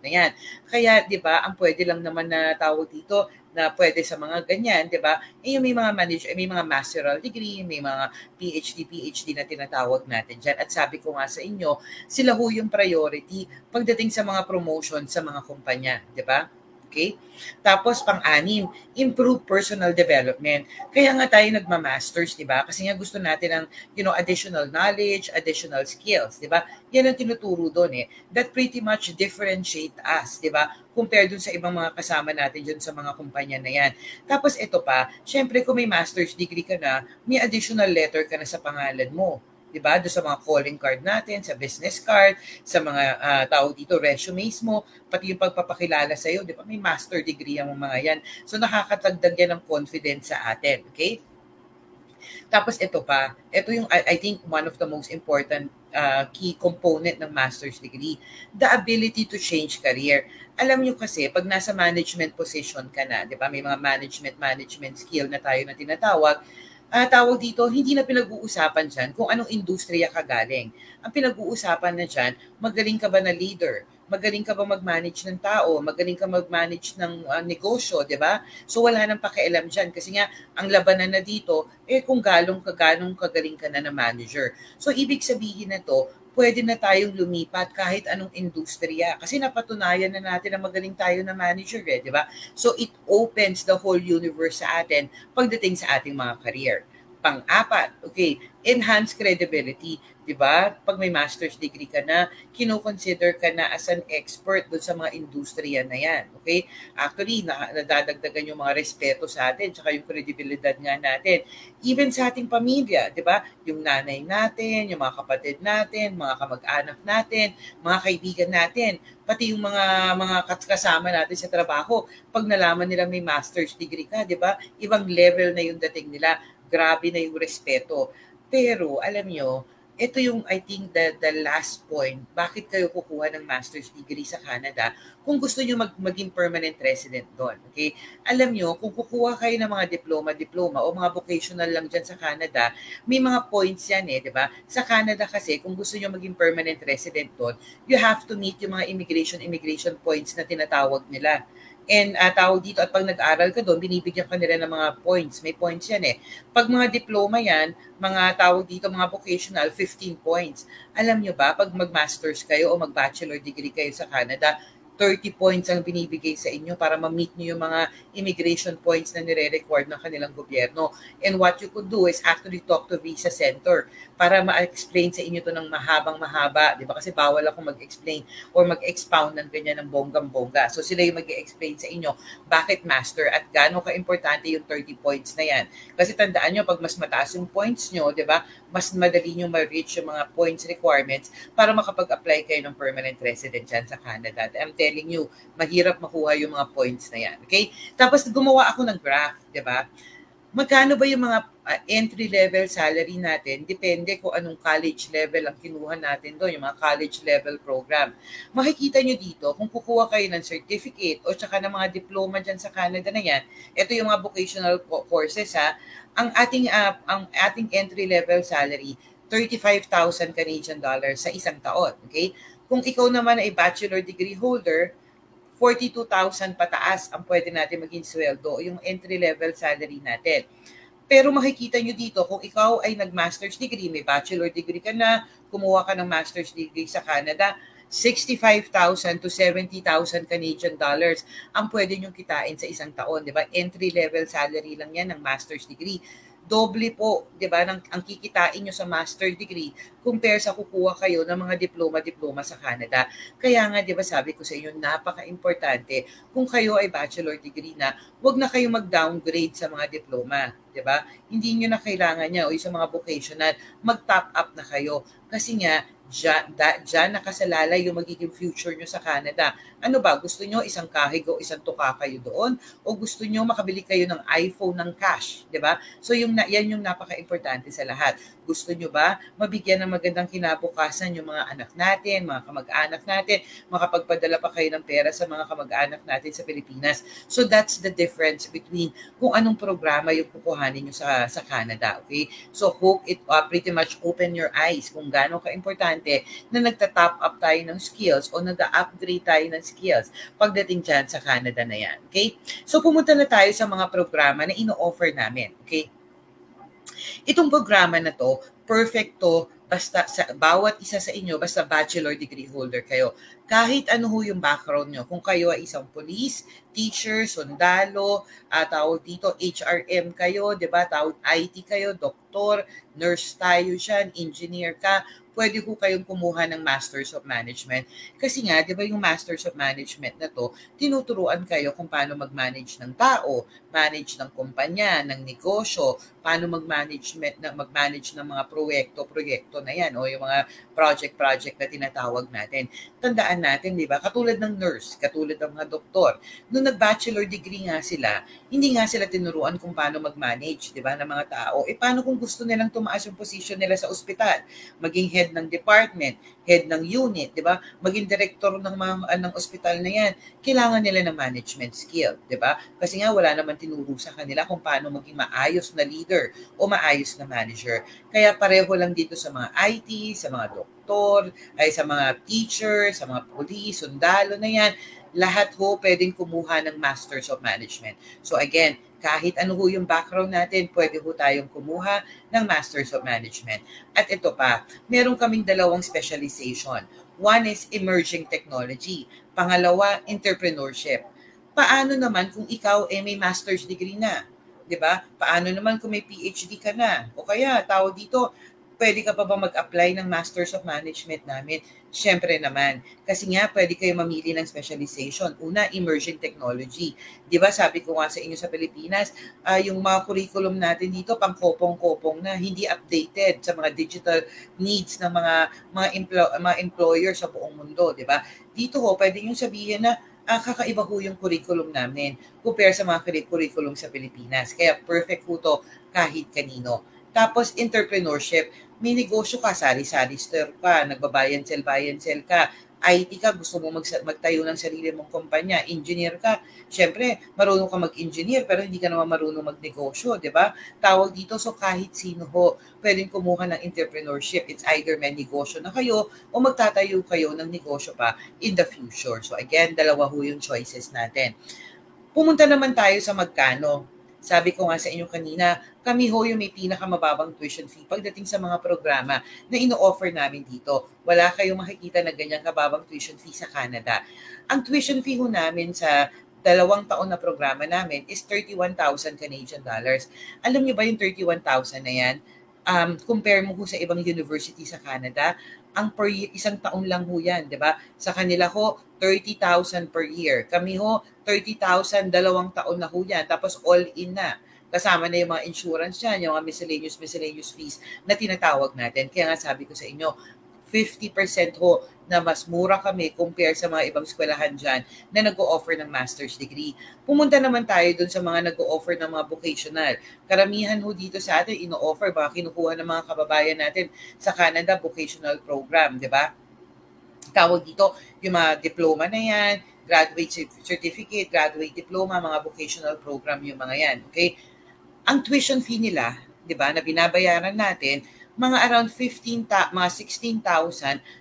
na yan. Kaya, di ba, ang pwede lang naman na tawag dito, na pwede sa mga ganyan, di ba? Yung may mga may mga masteral degree, may mga PhD na tinatawag natin dyan. At sabi ko nga sa inyo, sila ho yung priority pagdating sa mga promotion sa mga kumpanya, di ba? Okay? Tapos pang-anim, improve personal development. Kaya nga tayo nagma-masters, di ba? Kasi nga gusto natin ng, additional knowledge, additional skills, di ba? Yan ang tinuturo doon eh. That pretty much differentiate us, di ba? Compared dun sa ibang mga kasama natin dyan sa mga kumpanya na yan. Tapos ito pa, syempre kung may master's degree ka na, may additional letter ka na sa pangalan mo. Diba? Doon sa mga calling card natin, sa business card, sa mga tao dito, resumes mo, pati yung pagpapakilala sa iyo, diba? May master degree ang mga yan. So nakakatagdag yan ng confidence sa atin, okay? Tapos ito pa, ito yung I think one of the most important key component ng master's degree, the ability to change career. Alam nyo kasi, pag nasa management position ka na, diba? May mga management skill na tayo na tinatawag, tawag dito, hindi na pinag-uusapan dyan kung anong industriya ka galing. Ang pinag-uusapan na dyan, magaling ka ba na leader? Magaling ka ba mag-manage ng tao? Magaling ka mag-manage ng negosyo, di ba? So wala nang pakialam dyan kasi nga, ang labanan na dito, kung ganong kagaling ka na manager. So ibig sabihin na to, pwede na tayong lumipat kahit anong industriya. Kasi napatunayan na natin na magaling tayo na manager, di ba? So it opens the whole universe sa atin pagdating sa ating mga career. Pang-apat, okay, enhance credibility. Diba? Pag may master's degree ka na, kino-consider ka na as an expert doon sa mga industriya na yan. Okay? Actually, nadadagdagan yung mga respeto sa atin, tsaka yung credibilidad nga natin. Even sa ating pamilya, diba? Yung nanay natin, yung mga kapatid natin, mga kamag-anak natin, mga kaibigan natin, pati yung mga kasama natin sa trabaho, pag nalaman nila may master's degree ka, diba? Ibang level na yung dating nila. Grabe na yung respeto. Pero, alam nyo, ito yung, I think, the last point. Bakit kayo kukuha ng master's degree sa Canada kung gusto nyo maging permanent resident doon? Okay? Alam nyo, kung kukuha kayo ng mga diploma o mga vocational lang dyan sa Canada, may mga points yan di ba? Sa Canada kasi, kung gusto nyo maging permanent resident doon, you have to meet yung mga immigration points na tinatawag nila. And tawag dito, at pag nag-aral ka doon, binibigyan ka nila ng mga points. May points yan Pag mga diploma yan, mga tawag dito, mga vocational, 15 points. Alam nyo ba, pag mag-masters kayo o mag-bachelor degree kayo sa Canada, 30 points ang binibigay sa inyo para ma-meet nyo yung mga immigration points na nire-record ng kanilang gobyerno. And what you could do is actually talk to Visa Center para ma-explain sa inyo to ng mahabang-mahaba. Di ba? Kasi bawal ako mag-explain or mag-expound ng ganyan ng bonggang-bongga. So sila yung mag-explain sa inyo bakit master at gaano ka-importante yung 30 points na yan. Kasi tandaan nyo, pag mas mataas yung points nyo, di ba, mas madali nyo ma-reach yung mga points requirements para makapag-apply kayo ng permanent resident dyan sa Canada. I'm telling you, mahirap makuha yung mga points na yan. Okay? Tapos gumawa ako ng graph, di ba? Magkano ba yung mga entry-level salary natin? Depende kung anong college level ang kinuha natin doon, yung mga college level program. Makikita nyo dito, kung kukuha kayo ng certificate o tsaka ng mga diploma dyan sa Canada na yan, ito yung mga vocational courses ang ating entry-level salary, 35,000 Canadian dollars sa isang taon. Okay? Kung ikaw naman ay bachelor degree holder, 42,000 pataas ang pwede natin maging sweldo, yung entry-level salary natin. Pero makikita nyo dito, kung ikaw ay nag-master's degree, may bachelor degree ka na, kumuha ka ng master's degree sa Canada, 65,000 to 70,000 Canadian dollars ang pwede nyong kitain sa isang taon, di ba? Entry-level salary lang yan ng master's degree. doble po, 'di ba, ang kikitain nyo sa master degree compare sa kukuha kayo ng mga diploma sa Canada. Kaya nga, 'di ba, sabi ko sa inyo, napaka-importante kung kayo ay bachelor degree na, huwag na kayo mag-downgrade sa mga diploma, 'di ba? Hindi niyo na kailangan niya o sa mga vocational, mag-top up na kayo kasi nga diyan nakasalalay yung magiging future nyo sa Canada. Ano ba? Gusto nyo isang kahig o isang tuka kayo doon? O gusto nyo makabili kayo ng iPhone ng cash? Diba? So yan yung napaka-importante sa lahat. Gusto nyo ba mabigyan ng magandang kinabukasan yung mga anak natin, mga kamag-anak natin, makapagpadala pa kayo ng pera sa mga kamag-anak natin sa Pilipinas? So that's the difference between kung anong programa yung kukuhanin nyo sa Canada. Okay? So hope it pretty much open your eyes kung gaano ka-importante na nagta-top up tayo ng skills o nag-upgrade tayo ng skills pagdating dyan sa Canada na yan. Okay? So pumunta na tayo sa mga programa na ino-offer namin. Okay? Itong programa na to, perfect to basta sa bawat isa sa inyo, basta bachelor degree holder kayo. Kahit ano ho yung background nyo, kung kayo ay isang police, teacher, sundalo, tawag dito, HRM kayo, di ba? Tawag IT kayo, doktor, nurse tayo dyan, engineer ka, pwede ko kayong kumuha ng Masters of Management. Kasi nga, di ba yung Masters of Management na to, tinuturuan kayo kung paano mag-manage ng tao, manage ng kumpanya, ng negosyo, paano mag-manage ng mga proyekto na yan, o yung mga project na tinatawag natin. Tandaan natin, di ba? Katulad ng nurse, katulad ng mga doktor, nung nag-bachelor degree nga sila, hindi nga sila tinuruan kung paano mag-manage, di ba, ng mga tao. Paano kung gusto nilang tumaas yung position nila sa ospital, maging head ng department, head ng unit, di ba? Maging director ng ospital na yan, kailangan nila ng management skill, di ba? Kasi nga wala naman tinuro sa kanila kung paano maging maayos na leader o maayos na manager. Kaya pareho lang dito sa mga IT, sa mga doktor, ay sa mga teacher, sa mga police, sundalo na yan, lahat ho pwedeng kumuha ng Masters of Management. So again, kahit ano ho yung background natin, pwede ho tayong kumuha ng Masters of Management. At ito pa, meron kaming dalawang specialization. One is emerging technology. Pangalawa, entrepreneurship. Paano naman kung ikaw may master's degree na? 'Di ba? Paano naman kung may PhD ka na? O kaya, tawag dito, pwede ka pa ba mag-apply ng Masters of Management namin? Siyempre naman. Kasi nga, pwede kayo mamili ng specialization. Una, emerging technology. Di ba, sabi ko nga sa inyo sa Pilipinas, yung mga curriculum natin dito, pang kopong-kopong na, hindi updated sa mga digital needs ng mga employer sa buong mundo. Di ba? Dito ho, pwede yung sabihin na, kakaiba ho yung curriculum namin compare sa mga curriculum sa Pilipinas. Kaya perfect ho to kahit kanino. Tapos entrepreneurship, may negosyo ka, sari-sari store ka, nagbabayan sell ka, IT ka, gusto mo magtayo ng sarili mong kumpanya, engineer ka, syempre, marunong ka mag-engineer pero hindi ka naman marunong magnegosyo, di ba? Tawag dito, so kahit sino ho, pwedeng kumuha ng entrepreneurship. It's either may negosyo na kayo o magtatayo kayo ng negosyo pa in the future. So again, dalawa ho yung choices natin. Pumunta naman tayo sa magkano. Sabi ko nga sa inyo kanina, kami ho yung may pinakamababang tuition fee pagdating sa mga programa na ino-offer namin dito. Wala kayong makikita na ganyang kababang tuition fee sa Canada. Ang tuition fee ho namin sa 2 taon na programa namin is 31,000 Canadian dollars. Alam niyo ba yung 31,000 na yan? Compare mo ho sa ibang university sa Canada, ang per year, isang taon lang ho yan, di ba? Sa kanila ho, 30,000 per year. Kami ho, 30,000, 2 taon na ho yan. Tapos all-in na. Kasama na yung mga insurance yan, yung mga miscellaneous fees na tinatawag natin. Kaya nga sabi ko sa inyo, 50% ho na mas mura kami compare sa mga ibang eskwelahan dyan na nag-o-offer ng master's degree. Pumunta naman tayo dun sa mga nag-o-offer ng mga vocational. Karamihan ho dito sa atin, ino-offer, baka kinukuha ng mga kababayan natin sa Canada vocational program, di ba? Tawag dito, yung mga diploma na yan, graduate certificate, graduate diploma, mga vocational program yung mga yan, okay? Ang tuition fee nila, di ba, na binabayaran natin, mga around 16,000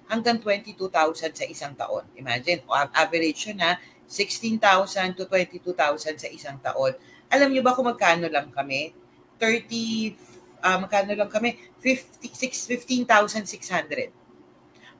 hanggang 22,000 sa isang taon. Imagine, average yun na 16,000 to 22,000 sa isang taon. Alam niyo ba kung magkano lang kami? Magkano lang kami? 15,600.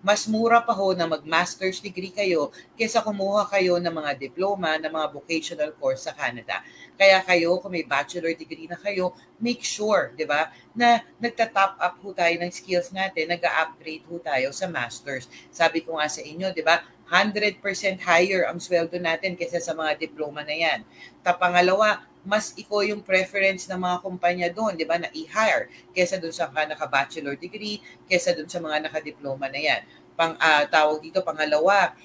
mas mura pa ho na mag-master's degree kayo kaysa kumuha kayo ng mga diploma, ng mga vocational course sa Canada. Kaya kayo, kung may bachelor degree na kayo, make sure, di ba, na nagta-top up ho tayo ng skills natin, nag-upgrade ho tayo sa master's. Sabi ko nga sa inyo, di ba, 100% higher ang sweldo natin kaysa sa mga diploma na yan. Pangalawa, mas iko yung preference ng mga kumpanya doon, di ba, na i-hire kaysa doon sa naka-bachelor degree, kaysa doon sa mga naka-diploma na yan. Tawag dito, pangalawa,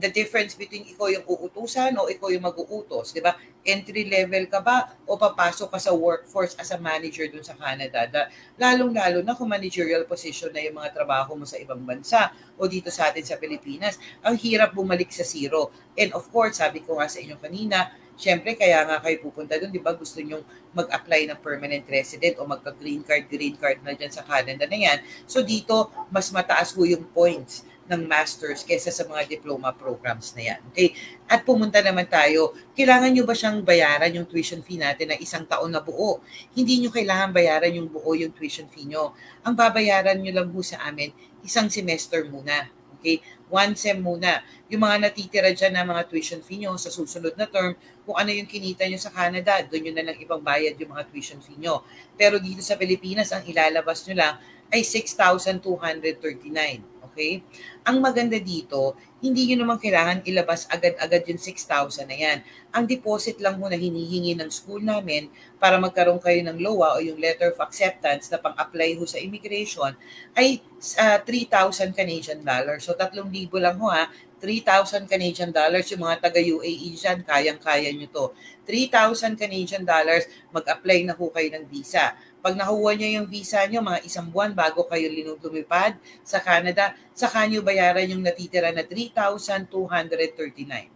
the difference between ikaw yung uutusan o ikaw yung mag-uutos, di ba? Entry level ka ba o papasok ka sa workforce as a manager dun sa Canada? Lalong-lalo na kung managerial position na yung mga trabaho mo sa ibang bansa o dito sa atin sa Pilipinas, ang hirap bumalik sa zero. And of course, sabi ko nga sa inyo kanina, syempre kaya nga kayo pupunta dun, di ba? Gusto nyong mag-apply ng permanent resident o magka-green card na dyan sa Canada na yan. So dito, mas mataas po yung points ng master's kaysa sa mga diploma programs na yan. Okay? At pumunta naman tayo, kailangan nyo ba siyang bayaran yung tuition fee natin na isang taon na buo? Hindi nyo kailangan bayaran yung buo yung tuition fee nyo. Ang babayaran nyo lang po sa amin, isang semester muna. Okay? 1 sem muna. Yung mga natitira dyan na mga tuition fee nyo sa susunod na term, kung ano yung kinita nyo sa Canada, doon nyo na lang ibang bayad yung mga tuition fee nyo. Pero dito sa Pilipinas, ang ilalabas nyo lang ay 6,239. Okay? Ang maganda dito, hindi nyo naman kailangan ilabas agad-agad yung 6,000 na yan. Ang deposit lang mo na hinihingi ng school namin para magkaroon kayo ng LOA o yung letter of acceptance na pang-apply ho sa immigration ay 3,000 Canadian dollars. So 3,000 lang ho ha. 3,000 Canadian dollars yung mga taga-UAE dyan, kayang-kaya nyo to. 3,000 Canadian dollars, mag-apply na ho kayo ng visa. Pag nakuha nyo yung visa nyo, mga 1 buwan bago kayo lumipad sa Canada, saka nyo bayaran yung natitira na 3,239,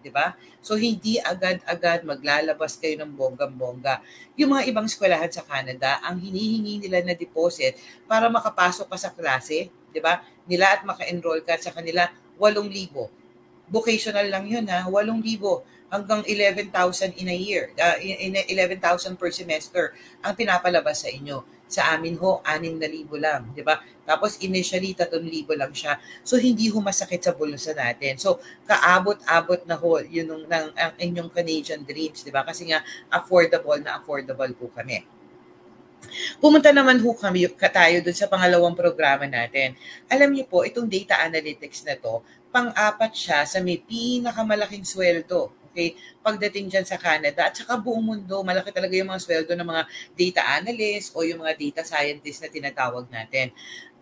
di ba? So, hindi agad-agad maglalabas kayo ng bonggang-bongga. Yung mga ibang eskwelahan sa Canada, ang hinihingi nila na deposit para makapasok ka sa klase, di ba? Nila at maka-enroll ka sa kanila, 8,000. Vocational lang yun ha, 8,000 hanggang 11,000 in a year, 11,000 per semester ang pinapalabas sa inyo. Sa amin ho, 6,000 lang, di ba? Tapos initially, 3,000 lang siya. So, hindi ho masakit sa bulsa natin. So, kaabot-abot na ho yun ang inyong Canadian dreams, di ba? Kasi nga, affordable po kami. Pumunta naman ho tayo dun sa pangalawang programa natin. Alam niyo po, itong data analytics na to, pang-apat siya sa may pinakamalaking sweldo. Okay, pagdating dyan sa Canada at saka buong mundo, malaki talaga yung mga sweldo ng mga data analyst o yung mga data scientist na tinatawag natin.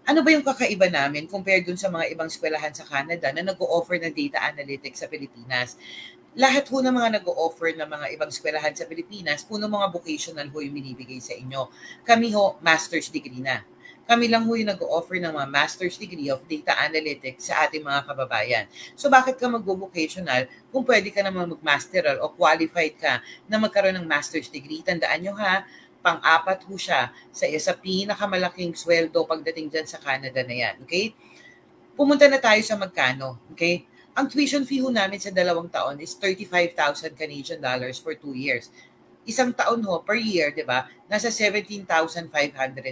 Ano ba yung kakaiba namin compared dun sa mga ibang eskwelahan sa Canada na nag-o-offer ng data analytics sa Pilipinas? Lahat ho ng mga nag-o-offer ng mga ibang eskwelahan sa Pilipinas, puno mga vocational ho yung binibigay sa inyo. Kami ho, master's degree na. Kami lang ho yung nag-o-offer ng mga master's degree of data analytics sa ating mga kababayan. So bakit ka mag-vocational kung pwede ka naman mag-masteral o qualified ka na magkaroon ng master's degree? Tandaan nyo ha, pang-apat ho siya sa pinakamalaking sweldo pagdating dyan sa Canada na yan. Okay? Pumunta na tayo sa magkano. Okay? Ang tuition fee ho namin sa 2 taon is 35,000 Canadian dollars for 2 years. Isang taon ho per year, di ba? Nasa 17,500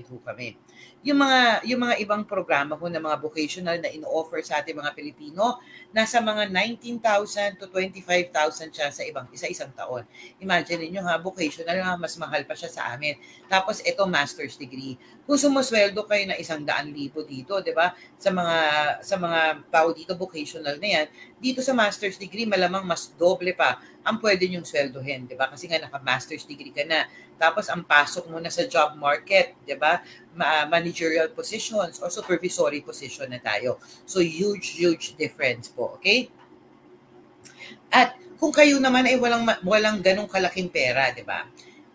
ho kami. Yung mga ibang programa ho na mga vocational na ino-offer sa ating mga Pilipino, nasa mga 19,000 to 25,000 siya sa isang taon. Imagine niyo ha, vocational ha, mas mahal pa siya sa amin. Tapos ito master's degree. Kung sumusweldo kayo na 100,000 dito, 'di ba? Sa mga tao dito vocational na 'yan, dito sa master's degree malamang mas doble pa ang pwede niyong sweldohin, 'di ba? Kasi nga naka-master's degree ka na. Tapos ang pasok mo na sa job market, 'di ba? Managerial positions or supervisory position na tayo. So huge difference po, okay? At kung kayo naman ay walang ganong kalaking pera, 'di ba?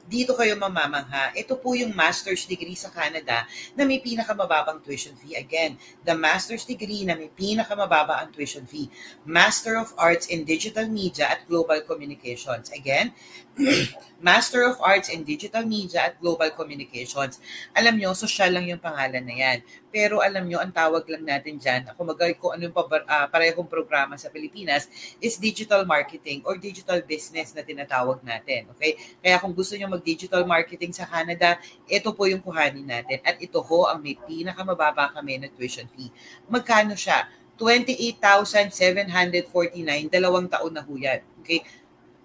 Dito kayo mamamangha. Ito po yung master's degree sa Canada na may pinakamababang tuition fee. Again, the master's degree na may pinakamababa ang tuition fee. Master of Arts in Digital Media at Global Communications. Again, Master of Arts in Digital Media at Global Communications. Alam nyo, social lang yung pangalan na yan. Pero alam nyo, ang tawag lang natin dyan, kung ano yung parehong programa sa Pilipinas, is digital marketing or digital business na tinatawag natin. Okay? Kaya kung gusto nyo mag-digital marketing sa Canada, ito po yung kuhanin natin. At ito ho ang may pinakamababa kami na tuition fee. Magkano siya? 28,749, 2 taon na ho yan. Okay?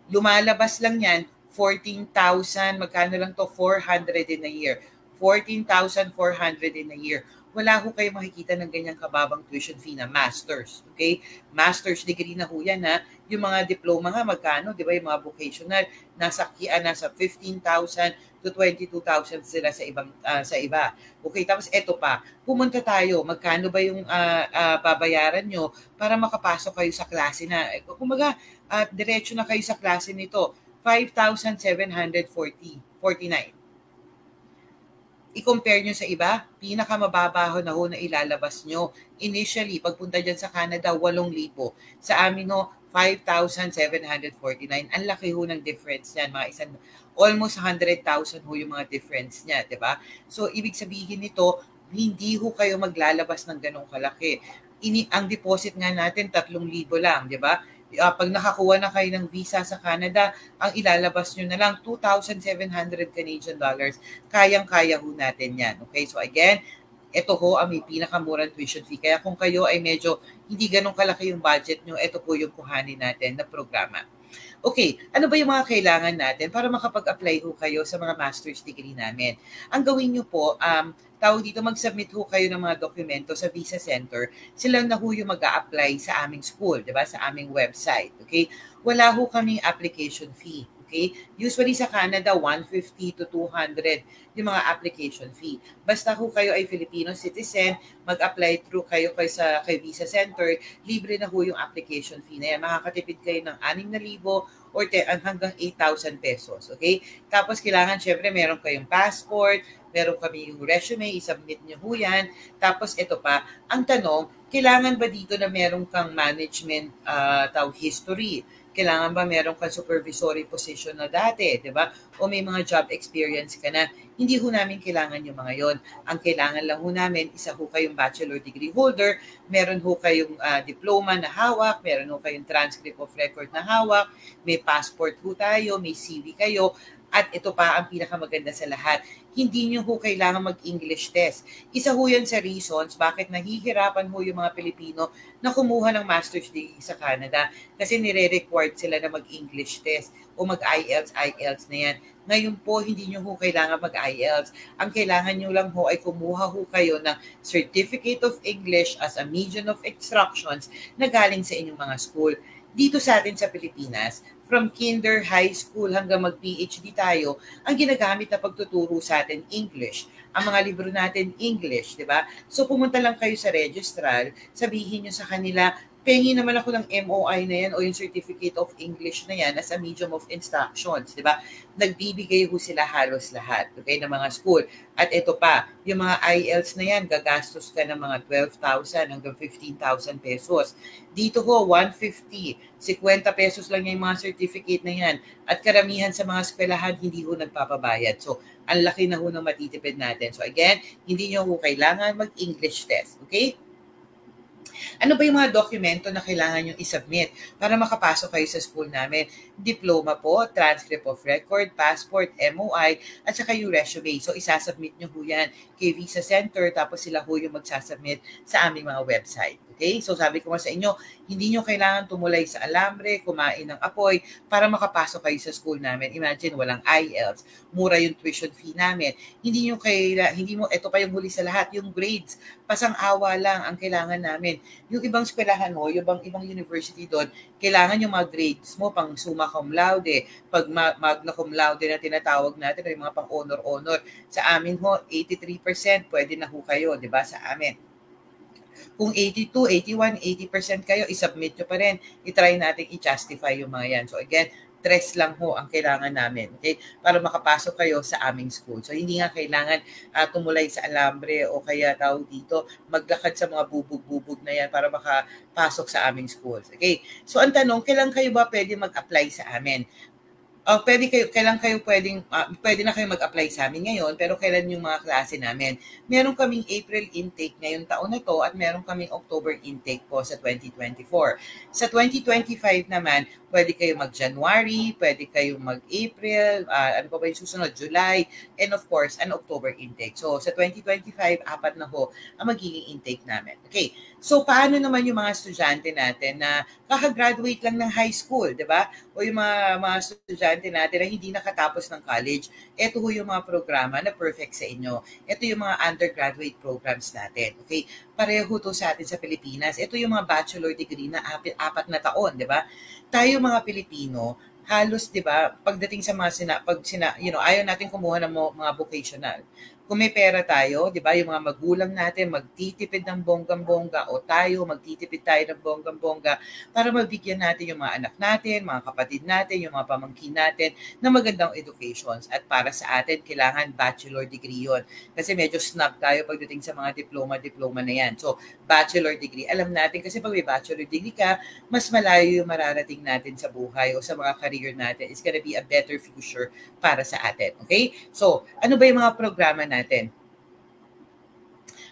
Lumalabas lang yan, 14,000, magkano lang to? 400 in a year. 14,400 in a year. Wala ho kayo makikita ng ganyang kababang tuition fee na master's. Okay? Master's degree na ho yan, ha? Yung mga diploma nga, magkano? Di ba? Yung mga vocational, nasa 15,000 to 22,000 sila sa iba. Okay, tapos eto pa. Pumunta tayo, magkano ba yung babayaran nyo para makapasok kayo sa klase na? Kumaga, diretso na kayo sa klase nito. 5,749. I-compare nyo sa iba, pinakamababaho na ho na ilalabas nyo. Initially, pagpunta dyan sa Canada, 8,000. Sa amin ho, 5,749. Ang laki ho ng difference niyan, almost 100,000 ho yung mga difference niya, di ba? So, ibig sabihin nito, hindi ho kayo maglalabas ng ganong kalaki. Ang deposit nga natin, 3,000 lang, di ba? Pag nakakuha na kayo ng visa sa Canada, ang ilalabas nyo na lang 2,700 Canadian dollars. Kayang-kaya ho natin yan. Okay, so again, ito ho ang may pinakamurang tuition fee. Kaya kung kayo ay medyo hindi ganun kalaki yung budget nyo, ito po yung kuhanin natin na programa. Okay, ano ba yung mga kailangan natin para makapag-apply ho kayo sa mga master's degree namin? Ang gawin nyo po, tawag dito, mag-submit ho kayo ng mga dokumento sa Visa Center. Sila na ho yung mag-a-apply sa aming school, diba? Sa aming website. Okay? Wala ho kaming application fee. Okay? Usually sa Canada, 150 to 200 yung mga application fee. Basta ho kayo ay Filipino citizen, mag-apply through kayo kay Visa Center, libre na ho yung application fee na yan. Makakatipid kayo ng 6,000 or hanggang 8,000 pesos. Okay? Tapos kailangan, syempre, meron kayong passport, meron kami yung resume, isubmit nyo ho yan. Tapos ito pa, ang tanong, kailangan ba dito na meron kang management history? Kailangan ba meron kang supervisory position na dati, di ba? O may mga job experience ka na. Hindi ho namin kailangan yung mga yon. Ang kailangan lang ho namin, isa ho kayong bachelor degree holder, meron ho kayong diploma na hawak, meron ho kayong transcript of record na hawak, may passport ho tayo, may CV kayo, at ito pa ang pinakamaganda sa lahat, hindi nyo ho kailangan mag-English test. Isa ho yan sa reasons bakit nahihirapan ho yung mga Pilipino na kumuha ng master's degree sa Canada kasi nire-required sila na mag-English test o mag-IELTS na yan. Ngayon po, hindi nyo ho kailangan mag-IELTS. Ang kailangan nyo lang ho ay kumuha ho kayo ng Certificate of English as a Medium of Instructions na galing sa inyong mga school. Dito sa atin sa Pilipinas, from kinder, high school hanggang mag-PhD tayo, ang ginagamit na pagtuturo sa atin, English. Ang mga libro natin, English, di ba? So pumunta lang kayo sa registrar, sabihin nyo sa kanila, pengi naman ako ng MOI na yan o yung Certificate of English na yan as a medium of instructions, di ba? Nagbibigay ho sila halos lahat, okay, ng mga school. At ito pa, yung mga IELTS na yan, gagastos ka ng mga 12,000 hanggang 15,000 pesos. Dito ho, 150, 50 pesos lang yung mga certificate na yan. At karamihan sa mga eskwelahan, hindi ho nagpapabayad. So, ang laki na ho ng matitipid natin. So again, hindi nyo ho kailangan mag-English test, okay? Ano ba yung mga dokumento na kailangan nyo isubmit para makapasok kayo sa school namin? Diploma po, transcript of record, passport, MOI, at saka yung resume. So, isasubmit nyo ho yan kay Visa Center, tapos sila ho yung magsasubmit sa aming mga website. Okay? So, sabi ko nga sa inyo, hindi nyo kailangan tumulay sa alambre, kumain ng apoy, para makapasok kayo sa school namin. Imagine, walang IELTS, mura yung tuition fee namin. Ito pa yung huli sa lahat, yung grades, pasang-awa lang ang kailangan namin. Yung ibang eskwelahan mo, yung ibang university doon, kailangan yung mga grades mo pang summa cum laude, pag magna cum laude na tinatawag natin, yung mga pang honor-honor. Sa amin ho, 83% pwede na ho kayo, di ba, sa amin. Kung 82, 81, 80% kayo, isubmit nyo pa rin. I-try natin i-justify yung mga yan. So again, 3 lang ho ang kailangan namin, okay? Para makapasok kayo sa aming school. So hindi nga kailangan tumulay sa alambre o kaya tawag dito, maglakad sa mga bubog-bubog na yan para makapasok sa aming schools. Okay? So ang tanong, kailan kayo ba pwede mag-apply sa amin? kailan kayo pwede na kayo mag-apply sa amin ngayon, pero kailan yung mga klase namin? Meron kaming April intake ngayong taon na to at meron kaming October intake po sa 2024. Sa 2025 naman, pwede kayo mag-January, pwede kayo mag-April, ano pa ba yung susunod? July, and of course, an October intake. So, sa 2025, 4 na ho ang magiging intake namin. Okay, so paano naman yung mga estudyante natin na kakagraduate lang ng high school, di ba? O yung mga estudyante natin na hindi nakatapos ng college, ito ho yung mga programa na perfect sa inyo. Ito yung mga undergraduate programs natin. Okay? Pareho to sa atin sa Pilipinas. Ito yung mga bachelor degree na 4 na taon, di ba? Tayo mga Pilipino, halos, di ba, pagdating sa mga ayaw natin kumuha ng mga vocational. Kung may pera tayo, di ba, yung mga magulang natin magtitipid ng bonggang-bongga o tayo magtitipid tayo ng bonggang-bongga para mabigyan natin yung mga anak natin, mga kapatid natin, yung mga pamangkin natin na magandang educations. At para sa atin, kailangan bachelor degree yun. Kasi medyo snob tayo pagdating sa mga diploma na yan. So, bachelor degree. Alam natin kasi pag may bachelor degree ka, mas malayo yung mararating natin sa buhay o sa mga career natin. It's gonna be a better future para sa atin. Okay? So, ano ba yung mga programa natin?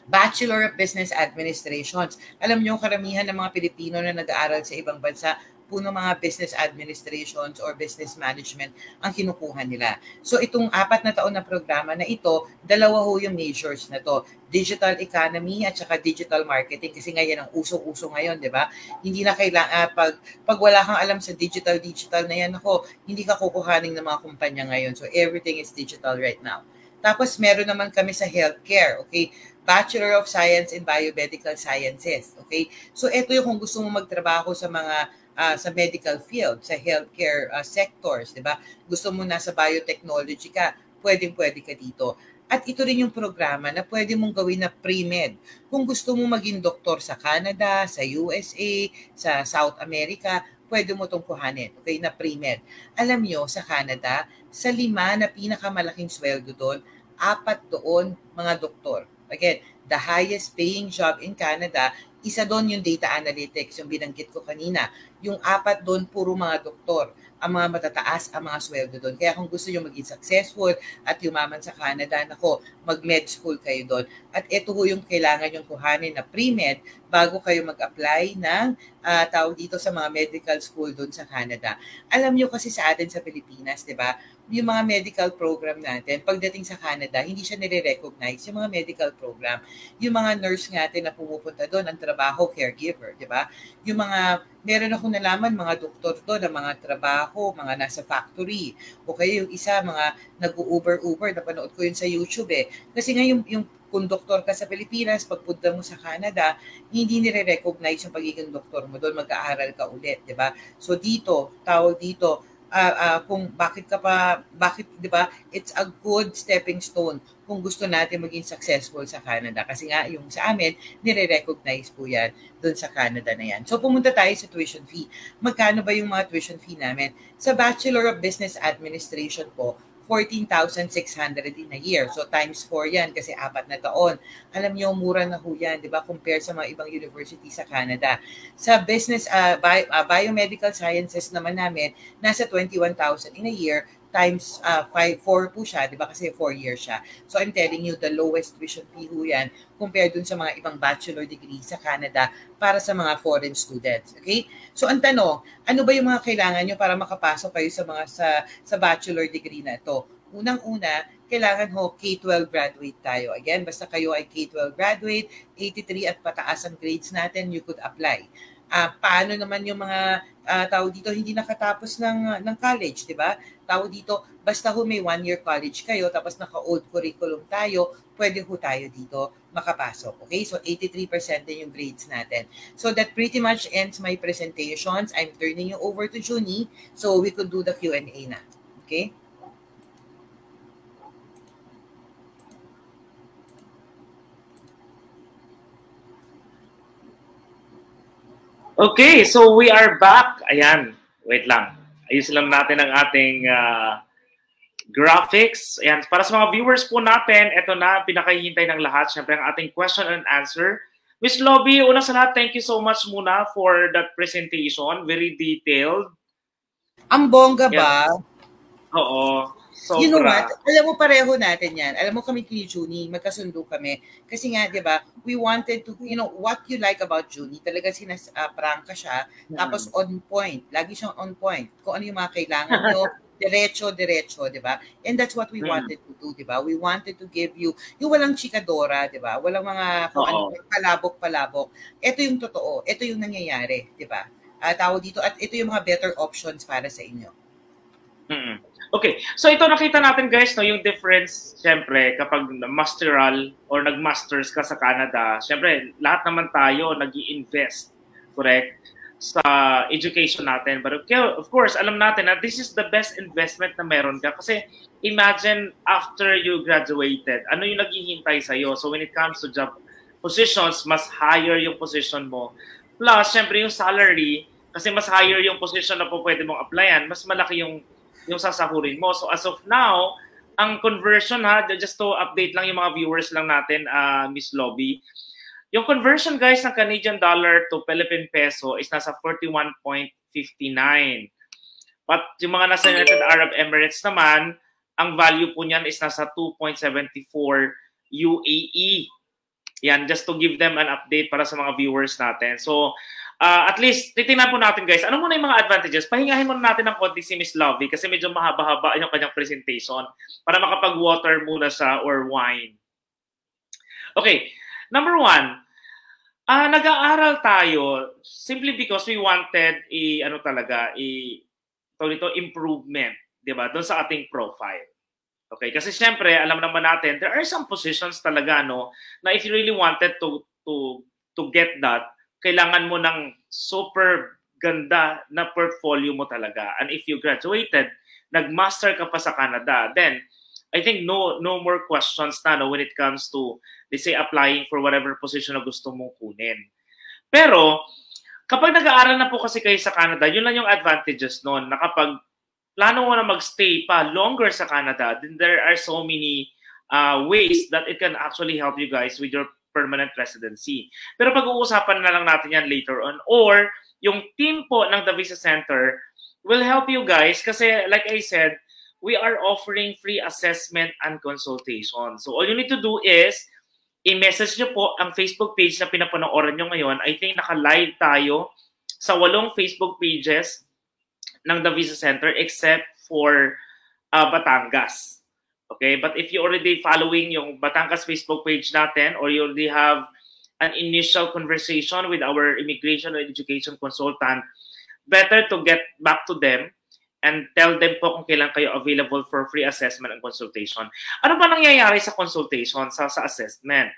Bachelor of Business Administrations. Alam nyo, karamihan ng mga Pilipino na nag-aaral sa ibang bansa, puno mga business administrations or business management ang kinukuha nila. So itong 4 na taon na programa na ito, 2 ho yung majors na to. Digital economy at saka digital marketing kasi nga yan ang uso-uso ngayon, di ba? Hindi na kailangan, pag wala kang alam sa digital na yan, hindi ka kukuhanin ng mga kumpanya ngayon. So everything is digital right now. Tapos meron naman kami sa healthcare, okay? Bachelor of Science in Biomedical Sciences, okay? So ito yung kung gusto mo magtrabaho sa mga sa medical field, sa healthcare sectors, di ba? Gusto mo nasa biotechnology ka, pwedeng-pwede ka dito. At ito rin yung programa na pwede mong gawin na pre-med. Kung gusto mo maging doktor sa Canada, sa USA, sa South America, pwede mo itong kuhanin, okay, na pre-med. Alam nyo, sa Canada, sa 5 na pinakamalaking sweldo doon, 4 doon mga doktor. Again, the highest paying job in Canada, isa doon yung data analytics, yung binanggit ko kanina. Yung 4 doon, puro mga doktor. Ang mga matataas, ang mga sweldo doon. Kaya kung gusto nyo maging successful at yumaman sa Canada, mag-med school kayo doon. At ito ho yung kailangan yung kuhanin na pre-med bago kayo mag-apply ng tawag dito sa mga medical school doon sa Canada. Alam nyo kasi sa atin sa Pilipinas, di ba? Yung mga medical program natin, pagdating sa Canada, hindi siya nire-recognize yung mga medical program. Yung mga nurse natin na pumupunta doon, ang trabaho, caregiver, di ba? Yung mga, meron akong nalaman, mga doktor doon, na mga trabaho, mga nasa factory. O kaya yung isa, mga nag-Uber, napanood ko yun sa YouTube eh. Kasi nga yung kung doktor ka sa Pilipinas, pagpunta mo sa Canada, hindi nire-recognize yung pagiging doktor mo doon, mag-aaral ka ulit, di ba? So dito, tawag dito, kung bakit, di ba, it's a good stepping stone kung gusto natin maging successful sa Canada. Kasi nga, yung sa amin, nire-recognize po yan doon sa Canada na yan. So, pumunta tayo sa tuition fee. Magkano ba yung mga tuition fee namin? Sa Bachelor of Business Administration po, 14,600 in a year. So, times 4 yan kasi 4 na taon. Alam niyo, mura na ho yan, di ba, compare sa mga ibang university sa Canada. Sa business, biomedical sciences naman namin, nasa 21,000 in a year, times 4 po siya, di ba, kasi 4 years siya. So, I'm telling you, the lowest tuition fee ho yan compared dun sa mga ibang bachelor degree sa Canada para sa mga foreign students. Okay? So, ang tanong, ano ba yung mga kailangan nyo para makapasok kayo sa bachelor degree na ito? Unang-una, kailangan ho K-12 graduate tayo. Again, basta kayo ay K-12 graduate, 83 at pataas ang grades natin, you could apply. Paano naman yung mga tao dito hindi nakatapos ng college, di ba? Tao dito, basta ho may 1-year college kayo, tapos naka-old curriculum tayo, pwede ho tayo dito makapasok. Okay? So, 83% din yung grades natin. So, that pretty much ends my presentations. I'm turning you over to Junie, so we could do the Q&A na. Okay? Okay, so we are back. Ayan, wait lang. Ayusin lang natin ang ating graphics. Ayan, para sa mga viewers po natin, ito na, pinakahihintay ng lahat. Siyempre, ang ating question and answer. Miss Lobby, una sa lahat, thank you so much muna for that presentation. Very detailed. Ang bongga ba? Oo. You know what? Sobra. Alam mo, pareho natin yan. Alam mo kami kay Junie, magkasundo kami. Kasi nga, di ba, we wanted to, you know, what you like about Junie, talaga prangka siya, tapos on point. Lagi siyang on point. Kung ano yung mga kailangan nyo, diretso, di ba? And that's what we wanted to do, di ba? We wanted to give you, yung walang chikadora, di ba? Walang mga, kung ano, palabok-palabok. Ito yung totoo. Ito yung nangyayari, di ba? Tawag dito, at ito yung mga better options para sa inyo. Okay, so ito nakita natin guys, no, yung difference, syempre, kapag masteral or nag-masters ka sa Canada, syempre, lahat naman tayo nag-i-invest, correct, sa education natin. But of course, alam natin na this is the best investment na meron ka. Kasi imagine after you graduated, ano yung naghihintay sa'yo? So when it comes to job positions, mas higher yung position mo. Plus, syempre yung salary, kasi mas higher yung position na po pwede mong applyan, mas malaki yung sasahurin mo. So as of now, ang conversion just to update lang yung mga viewers lang natin, Miss Lobby. Yung conversion guys ng Canadian dollar to Philippine peso is nasa 41.59. But yung mga nasa United Arab Emirates naman, ang value po niyan is nasa 2.74 UAE. Yan, just to give them an update para sa mga viewers natin. So, at least, titingnan po natin guys, ano muna yung mga advantages? Pahingahin muna natin ng konti si Miss Lovey kasi medyo mahaba-haba yung kanyang presentation para makapag-water muna siya or wine. Okay, number one, nag-aaral tayo simply because we wanted improvement, di ba? Doon sa ating profile. Okay, kasi syempre, alam naman natin, there are some positions talaga, no, na if you really wanted to get that, kailangan mo ng super ganda na portfolio mo talaga. And if you graduated, nag-master ka pa sa Canada, then I think no more questions na, no, when it comes to, let's say, applying for whatever position na gusto mong kunin. Pero, kapag nag-aaral na po kasi kayo sa Canada, yun lang yung advantages nun, na kapag plano mo na magstay pa longer sa Canada, then there are so many ways that it can actually help you guys with your permanent residency. Pero pag-uusapan na lang natin yan later on. Or, yung team po ng The Visa Center will help you guys kasi like I said, we are offering free assessment and consultation. So, all you need to do is i-message nyo po ang Facebook page na pinapanooran nyo ngayon. I think naka-live tayo sa 8 Facebook pages ng The Visa Center except for Batangas. Okay, but if you already following yung Batangas Facebook page natin or you already have an initial conversation with our immigration and education consultant, better to get back to them and tell them po kung kailan kayo available for free assessment and consultation. Ano ba nangyayari sa consultation, sa assessment?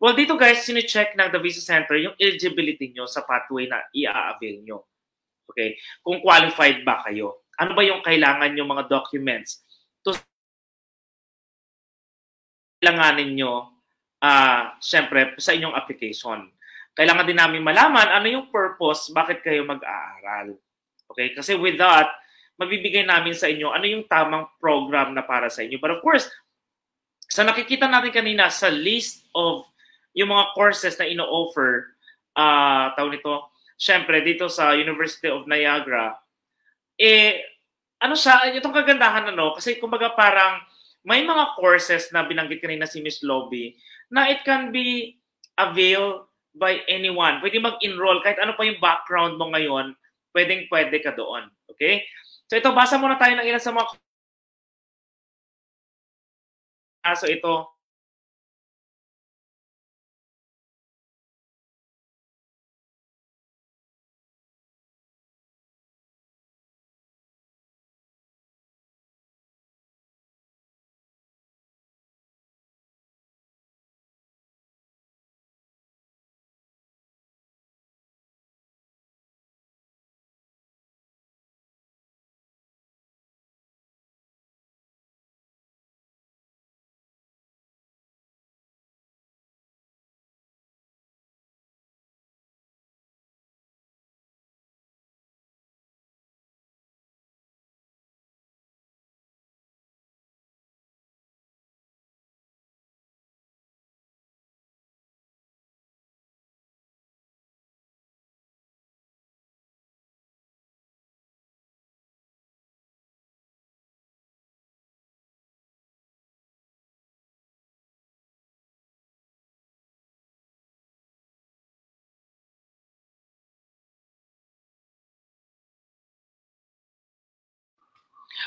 Well, dito guys, sine-check ng The Visa Center yung eligibility nyo sa pathway na i-avail nyo. Okay, kung qualified ba kayo? Ano ba yung kailangan yung mga documents kailanganin nyo, syempre, sa inyong application. Kailangan din namin malaman ano yung purpose, bakit kayo mag-aaral. Okay? Kasi with that, mabibigay namin sa inyo ano yung tamang program na para sa inyo. But of course, sa nakikita natin kanina sa list of yung mga courses na ino-offer, tawag nito, syempre, dito sa University of Niagara, ano siya, itong kagandahan, kasi kumbaga parang may mga courses na binanggit kanina si Miss Lobby na it can be availed by anyone. Pwede mag-enroll kahit ano pa yung background mo ngayon, pwede ka doon. Okay? So ito, basa muna tayo ng ilan sa mga so ito,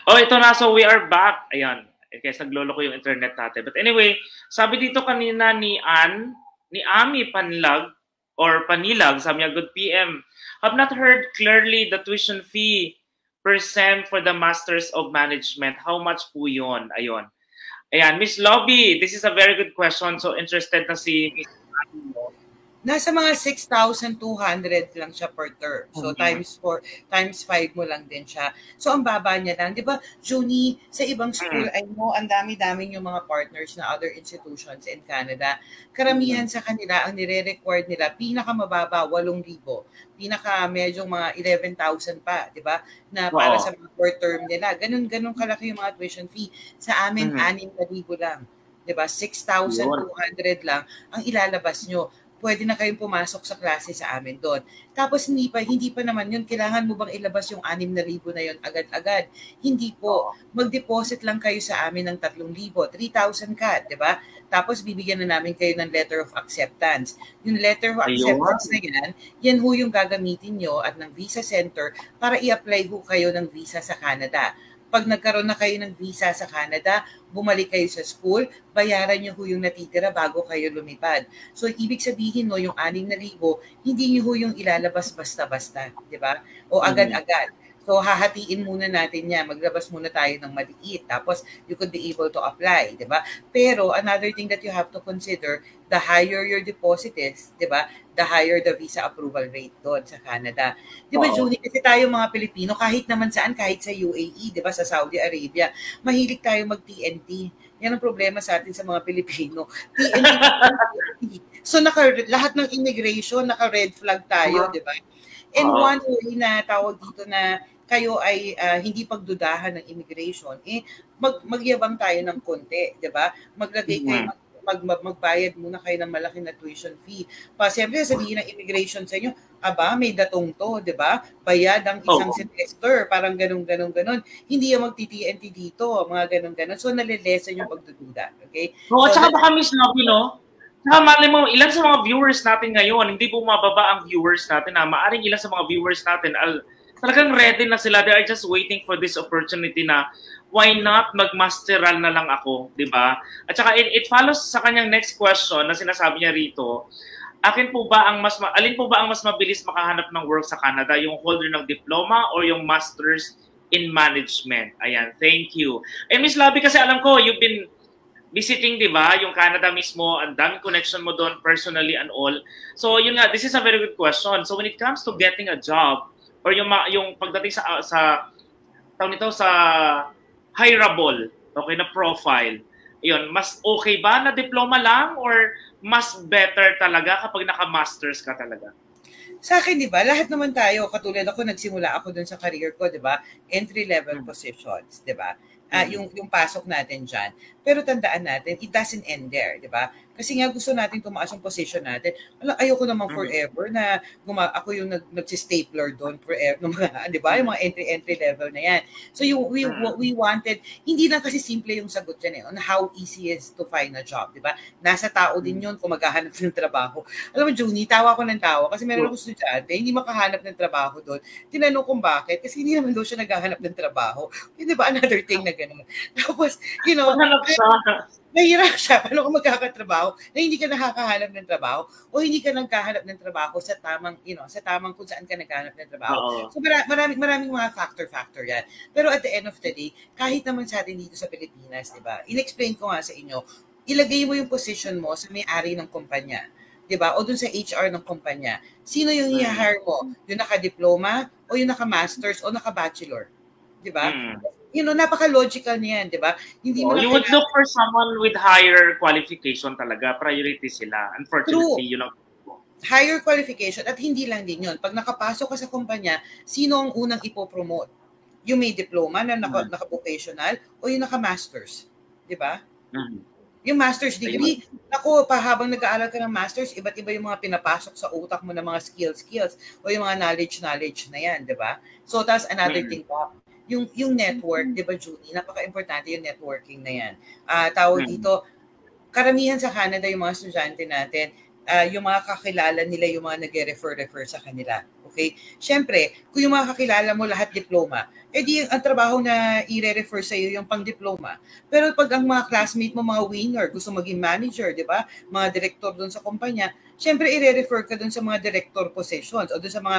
Oh, ito na. So we are back. Ayan. Kasi naglolo ko yung internet natin. But anyway, sabi dito kanina ni Ami Panlag or Panilag, sabi niya, good PM. Have not heard clearly the tuition fee per sem for the Masters of Management. How much po yun? Ayun. Ayan, Miss Lobby, this is a very good question. So interested na si Miss Ami mo. Nasa mga 6,200 lang siya per term. So, times 5 mo lang din siya. So, ang baba niya lang. Di ba, Junie, sa ibang school, I know, ang dami-dami yung mga partners na other institutions in Canada. Karamihan sa kanila, ang nire-required nila, pinakamababa, 8,000. Pinaka medyo mga 11,000 pa, di ba? Na para sa mga per term nila. Ganun kalaki yung mga tuition fee. Sa amin, 6,000 lang. Di ba? 6,200 lang ang ilalabas nyo. Pwede na kayong pumasok sa klase sa amin doon. Tapos hindi pa naman yun, kailangan mo bang ilabas yung 6,000 na yun agad-agad? Hindi po. Mag-deposit lang kayo sa amin ng 3,000, 3,000 ka, di ba? Tapos bibigyan na namin kayo ng letter of acceptance. Yung letter of acceptance na yan ho yung gagamitin nyo at ng visa center para i-apply ho kayo ng visa sa Canada. Pag nagkaroon na kayo ng visa sa Canada, bumalik kayo sa school, bayaran nyo ho yung natitira bago kayo lumipad. So, ibig sabihin, no, yung 6,000, hindi nyo ho yung ilalabas basta-basta, di ba? O agad-agad. So, hahatiin muna natin yan. Maglabas muna tayo ng maliit. Tapos, you could be able to apply, di ba? Pero, another thing that you have to consider, the higher your deposit is, di ba? The higher the visa approval rate doon sa Canada. Di ba, Junie? Kasi tayo mga Pilipino, kahit naman saan, kahit sa UAE, di ba, sa Saudi Arabia, mahilig tayo mag-TNT. Yan ang problema sa atin sa mga Pilipino. TNT. So, lahat ng immigration, naka-red flag tayo, di ba? And one way na tawag dito na kayo ay hindi pagdudahan ng immigration, magyabang tayo ng konti, di ba? Maglagay kayo, magbayad muna kayo ng malaki na tuition fee. Siyempre, sabihin ng immigration sa inyo, may datong to, di ba? Bayad ang isang semester, parang ganun. Hindi yung magti-TNT dito, mga ganun. So, nalilesen yung pagdududa, okay? At saka baka Miss Lobby, no? Saka mali mo, ilan sa mga viewers natin ngayon, hindi bumababa ang viewers natin, maaring ilan sa mga viewers natin, talagang ready na sila. They are just waiting for this opportunity na why not mag-masteral na lang ako, di ba? At saka it follows sa kanyang next question na sinasabi niya rito, alin po ba ang mas mabilis makahanap ng work sa Canada, yung holder ng diploma or yung masters in management? Ayan, thank you. And Miss Lobby, kasi alam ko, you've been visiting, di ba, yung Canada mismo, ang daming connection mo doon personally and all. So, yun nga, this is a very good question. So, when it comes to getting a job, or yung pagdating sa hireable, okay, na profile, yun, mas okay ba na diploma lang or mas better talaga kapag naka-masters ka talaga? Sa akin, di ba, lahat naman tayo, katulad ako, nagsimula ako dun sa career ko, di ba, entry-level positions, di ba? Yung pasok natin dyan. Pero tandaan natin, it doesn't end there, di ba? Kasi nga gusto natin tumaas yung position natin. Ayoko naman forever na ako yung nag-stapler doon forever, di ba? Yung mga entry level na yan. So we wanted, hindi lang kasi simple yung sagot dyan on how easy is to find a job, di ba? Nasa tao din yun kung maghahanap ng trabaho. Alam mo, Junie, tawa ko ng tawa kasi meron ako estudyante, hindi makahanap ng trabaho doon. Tinanong kung bakit, kasi hindi naman doon siya naghahanap ng trabaho. Di ba, another thing na gano'n. Tapos, nahirap siya. Paano kung magkakatrabaho na hindi ka nakakahanap ng trabaho o hindi ka nagkahanap ng trabaho sa tamang kung saan ka nagkahanap ng trabaho. So maraming mga factor yan. Pero at the end of the day, kahit naman sa atin dito sa Pilipinas, di ba? In-explain ko nga sa inyo, ilagay mo yung position mo sa may-ari ng kumpanya. Di ba? O dun sa HR ng kumpanya. Sino yung i-hire mo? Yung naka-diploma o yung naka-masters o naka-bachelor? Di ba? Napaka-logical niyan, di ba? You would look for someone with higher qualification talaga. Priority sila. Unfortunately, higher qualification at hindi lang din yun. Pag nakapasok ka sa kumpanya, sino ang unang ipopromote? Yung may diploma na naka-vocational o yung naka-masters? Di ba? Yung master's degree, habang nag-aaral ka ng master's, iba't iba yung mga pinapasok sa utak mo ng mga skills o yung mga knowledge na yan, di ba? So, that's another thing pa. Yung network, di ba, Junie? Napaka-importante yung networking na yan. Tawag dito, karamihan sa Canada, yung mga estudyante natin, yung mga kakilala nila, yung mga nag-refer sa kanila. Okay? Siyempre, kung yung mga kakilala mo lahat diploma, di ang trabaho na i-refer sa iyo yung pang-diploma. Pero pag ang mga classmate mo, mga winner, gusto maging manager, di ba? Mga director doon sa kumpanya, siyempre i-refer ka doon sa mga director positions o doon sa mga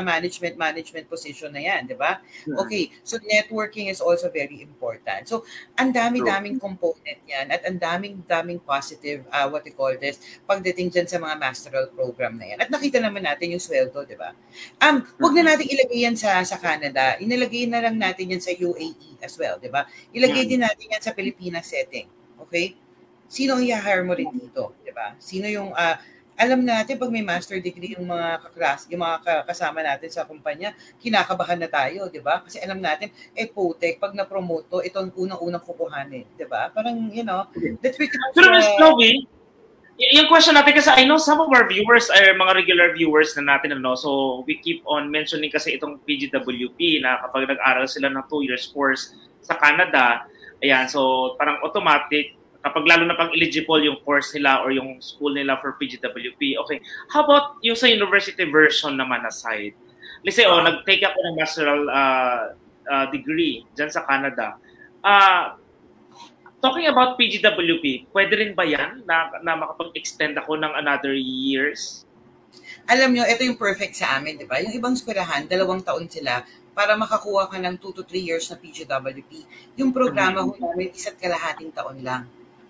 management position na yan, di ba? Okay, so networking is also very important. So, ang dami-daming component yan at ang daming positive, what you call this, pagdating dyan sa mga masteral program na yan. At nakita naman natin yung sweldo, di ba? Huwag na natin ilagay yan sa Canada. Inilagay na lang natin yan sa UAE as well, di ba? Ilagay din natin yan sa Pilipinas setting. Okay? Sino ang i-hire mo rin dito, di ba? Sino yung alam natin pag may master degree yung mga yung mga kasama natin sa kumpanya, kinakabahan na tayo, di ba? Kasi alam natin, putek, pag na-promote to, ito ang unang-unang kukuhanin, di ba? Parang, that's pretty much... Pero Ms. Chloe, yung question natin kasi I know some of our viewers are mga regular viewers na natin, so we keep on mentioning kasi itong PGWP na kapag nag-aral sila ng 2 years course sa Canada, ayan, so parang automatic, kapag lalo na pang eligible yung course nila or yung school nila for PGWP. Okay, how about yung sa university version naman aside? Let's say, nag-take ako ng masteral degree dyan sa Canada. Talking about PGWP, pwede rin ba yan na makapag-extend ako ng another years? Alam nyo, ito yung perfect sa amin, di ba? Yung ibang eskwelahan, 2 taon sila para makakuha ka ng 2 to 3 years na PGWP. Yung programa ko namin, 1.5 taon lang.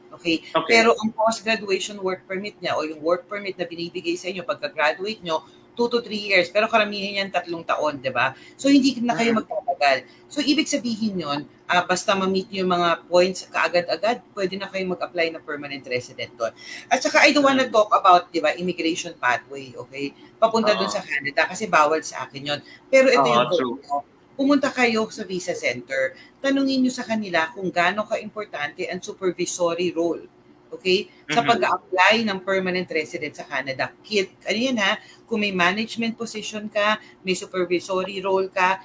Okay? Pero ang post-graduation work permit niya o yung work permit na binibigay sa inyo pagka-graduate nyo, 2 to 3 years. Pero karamihan yan 3 taon, di ba? So, hindi na kayo magtatagal. So, ibig sabihin yun, basta ma-meet yung mga points kaagad-agad, pwede na kayo mag-apply na permanent resident doon. At saka, I don't wanna talk about, di ba, immigration pathway, okay? Papunta doon sa Canada kasi bawal sa akin yun. Pero ito yung goal. Pumunta kayo sa visa center, tanungin nyo sa kanila kung gaano ka-importante ang supervisory role. Okay? Sa pag-apply ng permanent resident sa Canada. Ano yan ha? Kung may management position ka, may supervisory role ka,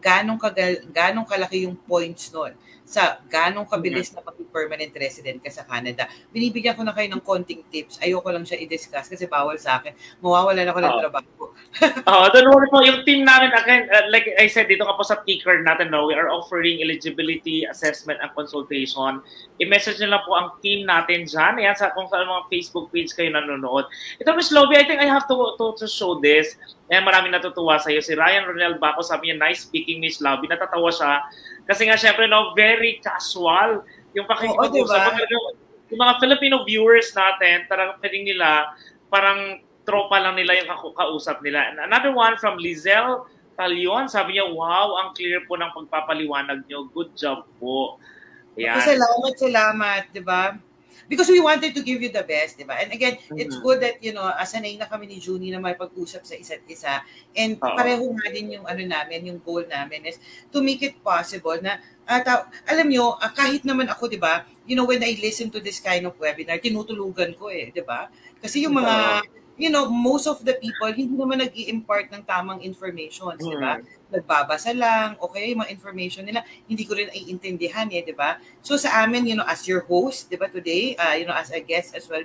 ganong kalaki yung points nun sa ganong kabilis na maging permanent resident ka sa Canada. Binibigyan ko na kayo ng konting tips. Ayoko lang siya i-discuss kasi bawal sa akin. Mawawalan ako ng trabaho. Don't worry po. Yung team namin, again, like I said, dito nga po sa ticker natin, we are offering eligibility, assessment, and consultation. I-message nyo lang po ang team natin dyan. Ayan, kung saan mga Facebook page kayo nanonood. Ito, Ms. Lovie, I think I have to show this. Ayan, maraming natutuwa sa'yo. Si Ryan Ronel Baco, sabi niya, nice speaking, Ms. Lovie. Natatawa siya. Kasi nga, syempre, very casual yung pakikipag-usap. Diba? Yung mga Filipino viewers natin, pwedeng nila, parang tropa lang nila yung kausap nila. And another one from Lizelle Talion, sabi niya, wow, ang clear po ng pagpapaliwanag niyo. Good job po. Yan. Salamat, diba? Because we wanted to give you the best, di ba? And again, it's good that, sanay na kami ni Junie na may pag-usap sa isa't isa. And pareho nga din yung yung goal namin is to make it possible na, alam nyo, kahit naman ako, di ba, when I listen to this kind of webinar, tinutulugan ko di ba? Kasi yung mga, most of the people, hindi naman nag-i-impart ng tamang information, di ba? Nagbabasa lang, okay, mga information nila, hindi ko rin iintindihan di ba? So sa amin, as your host, di ba, today, as a guest as well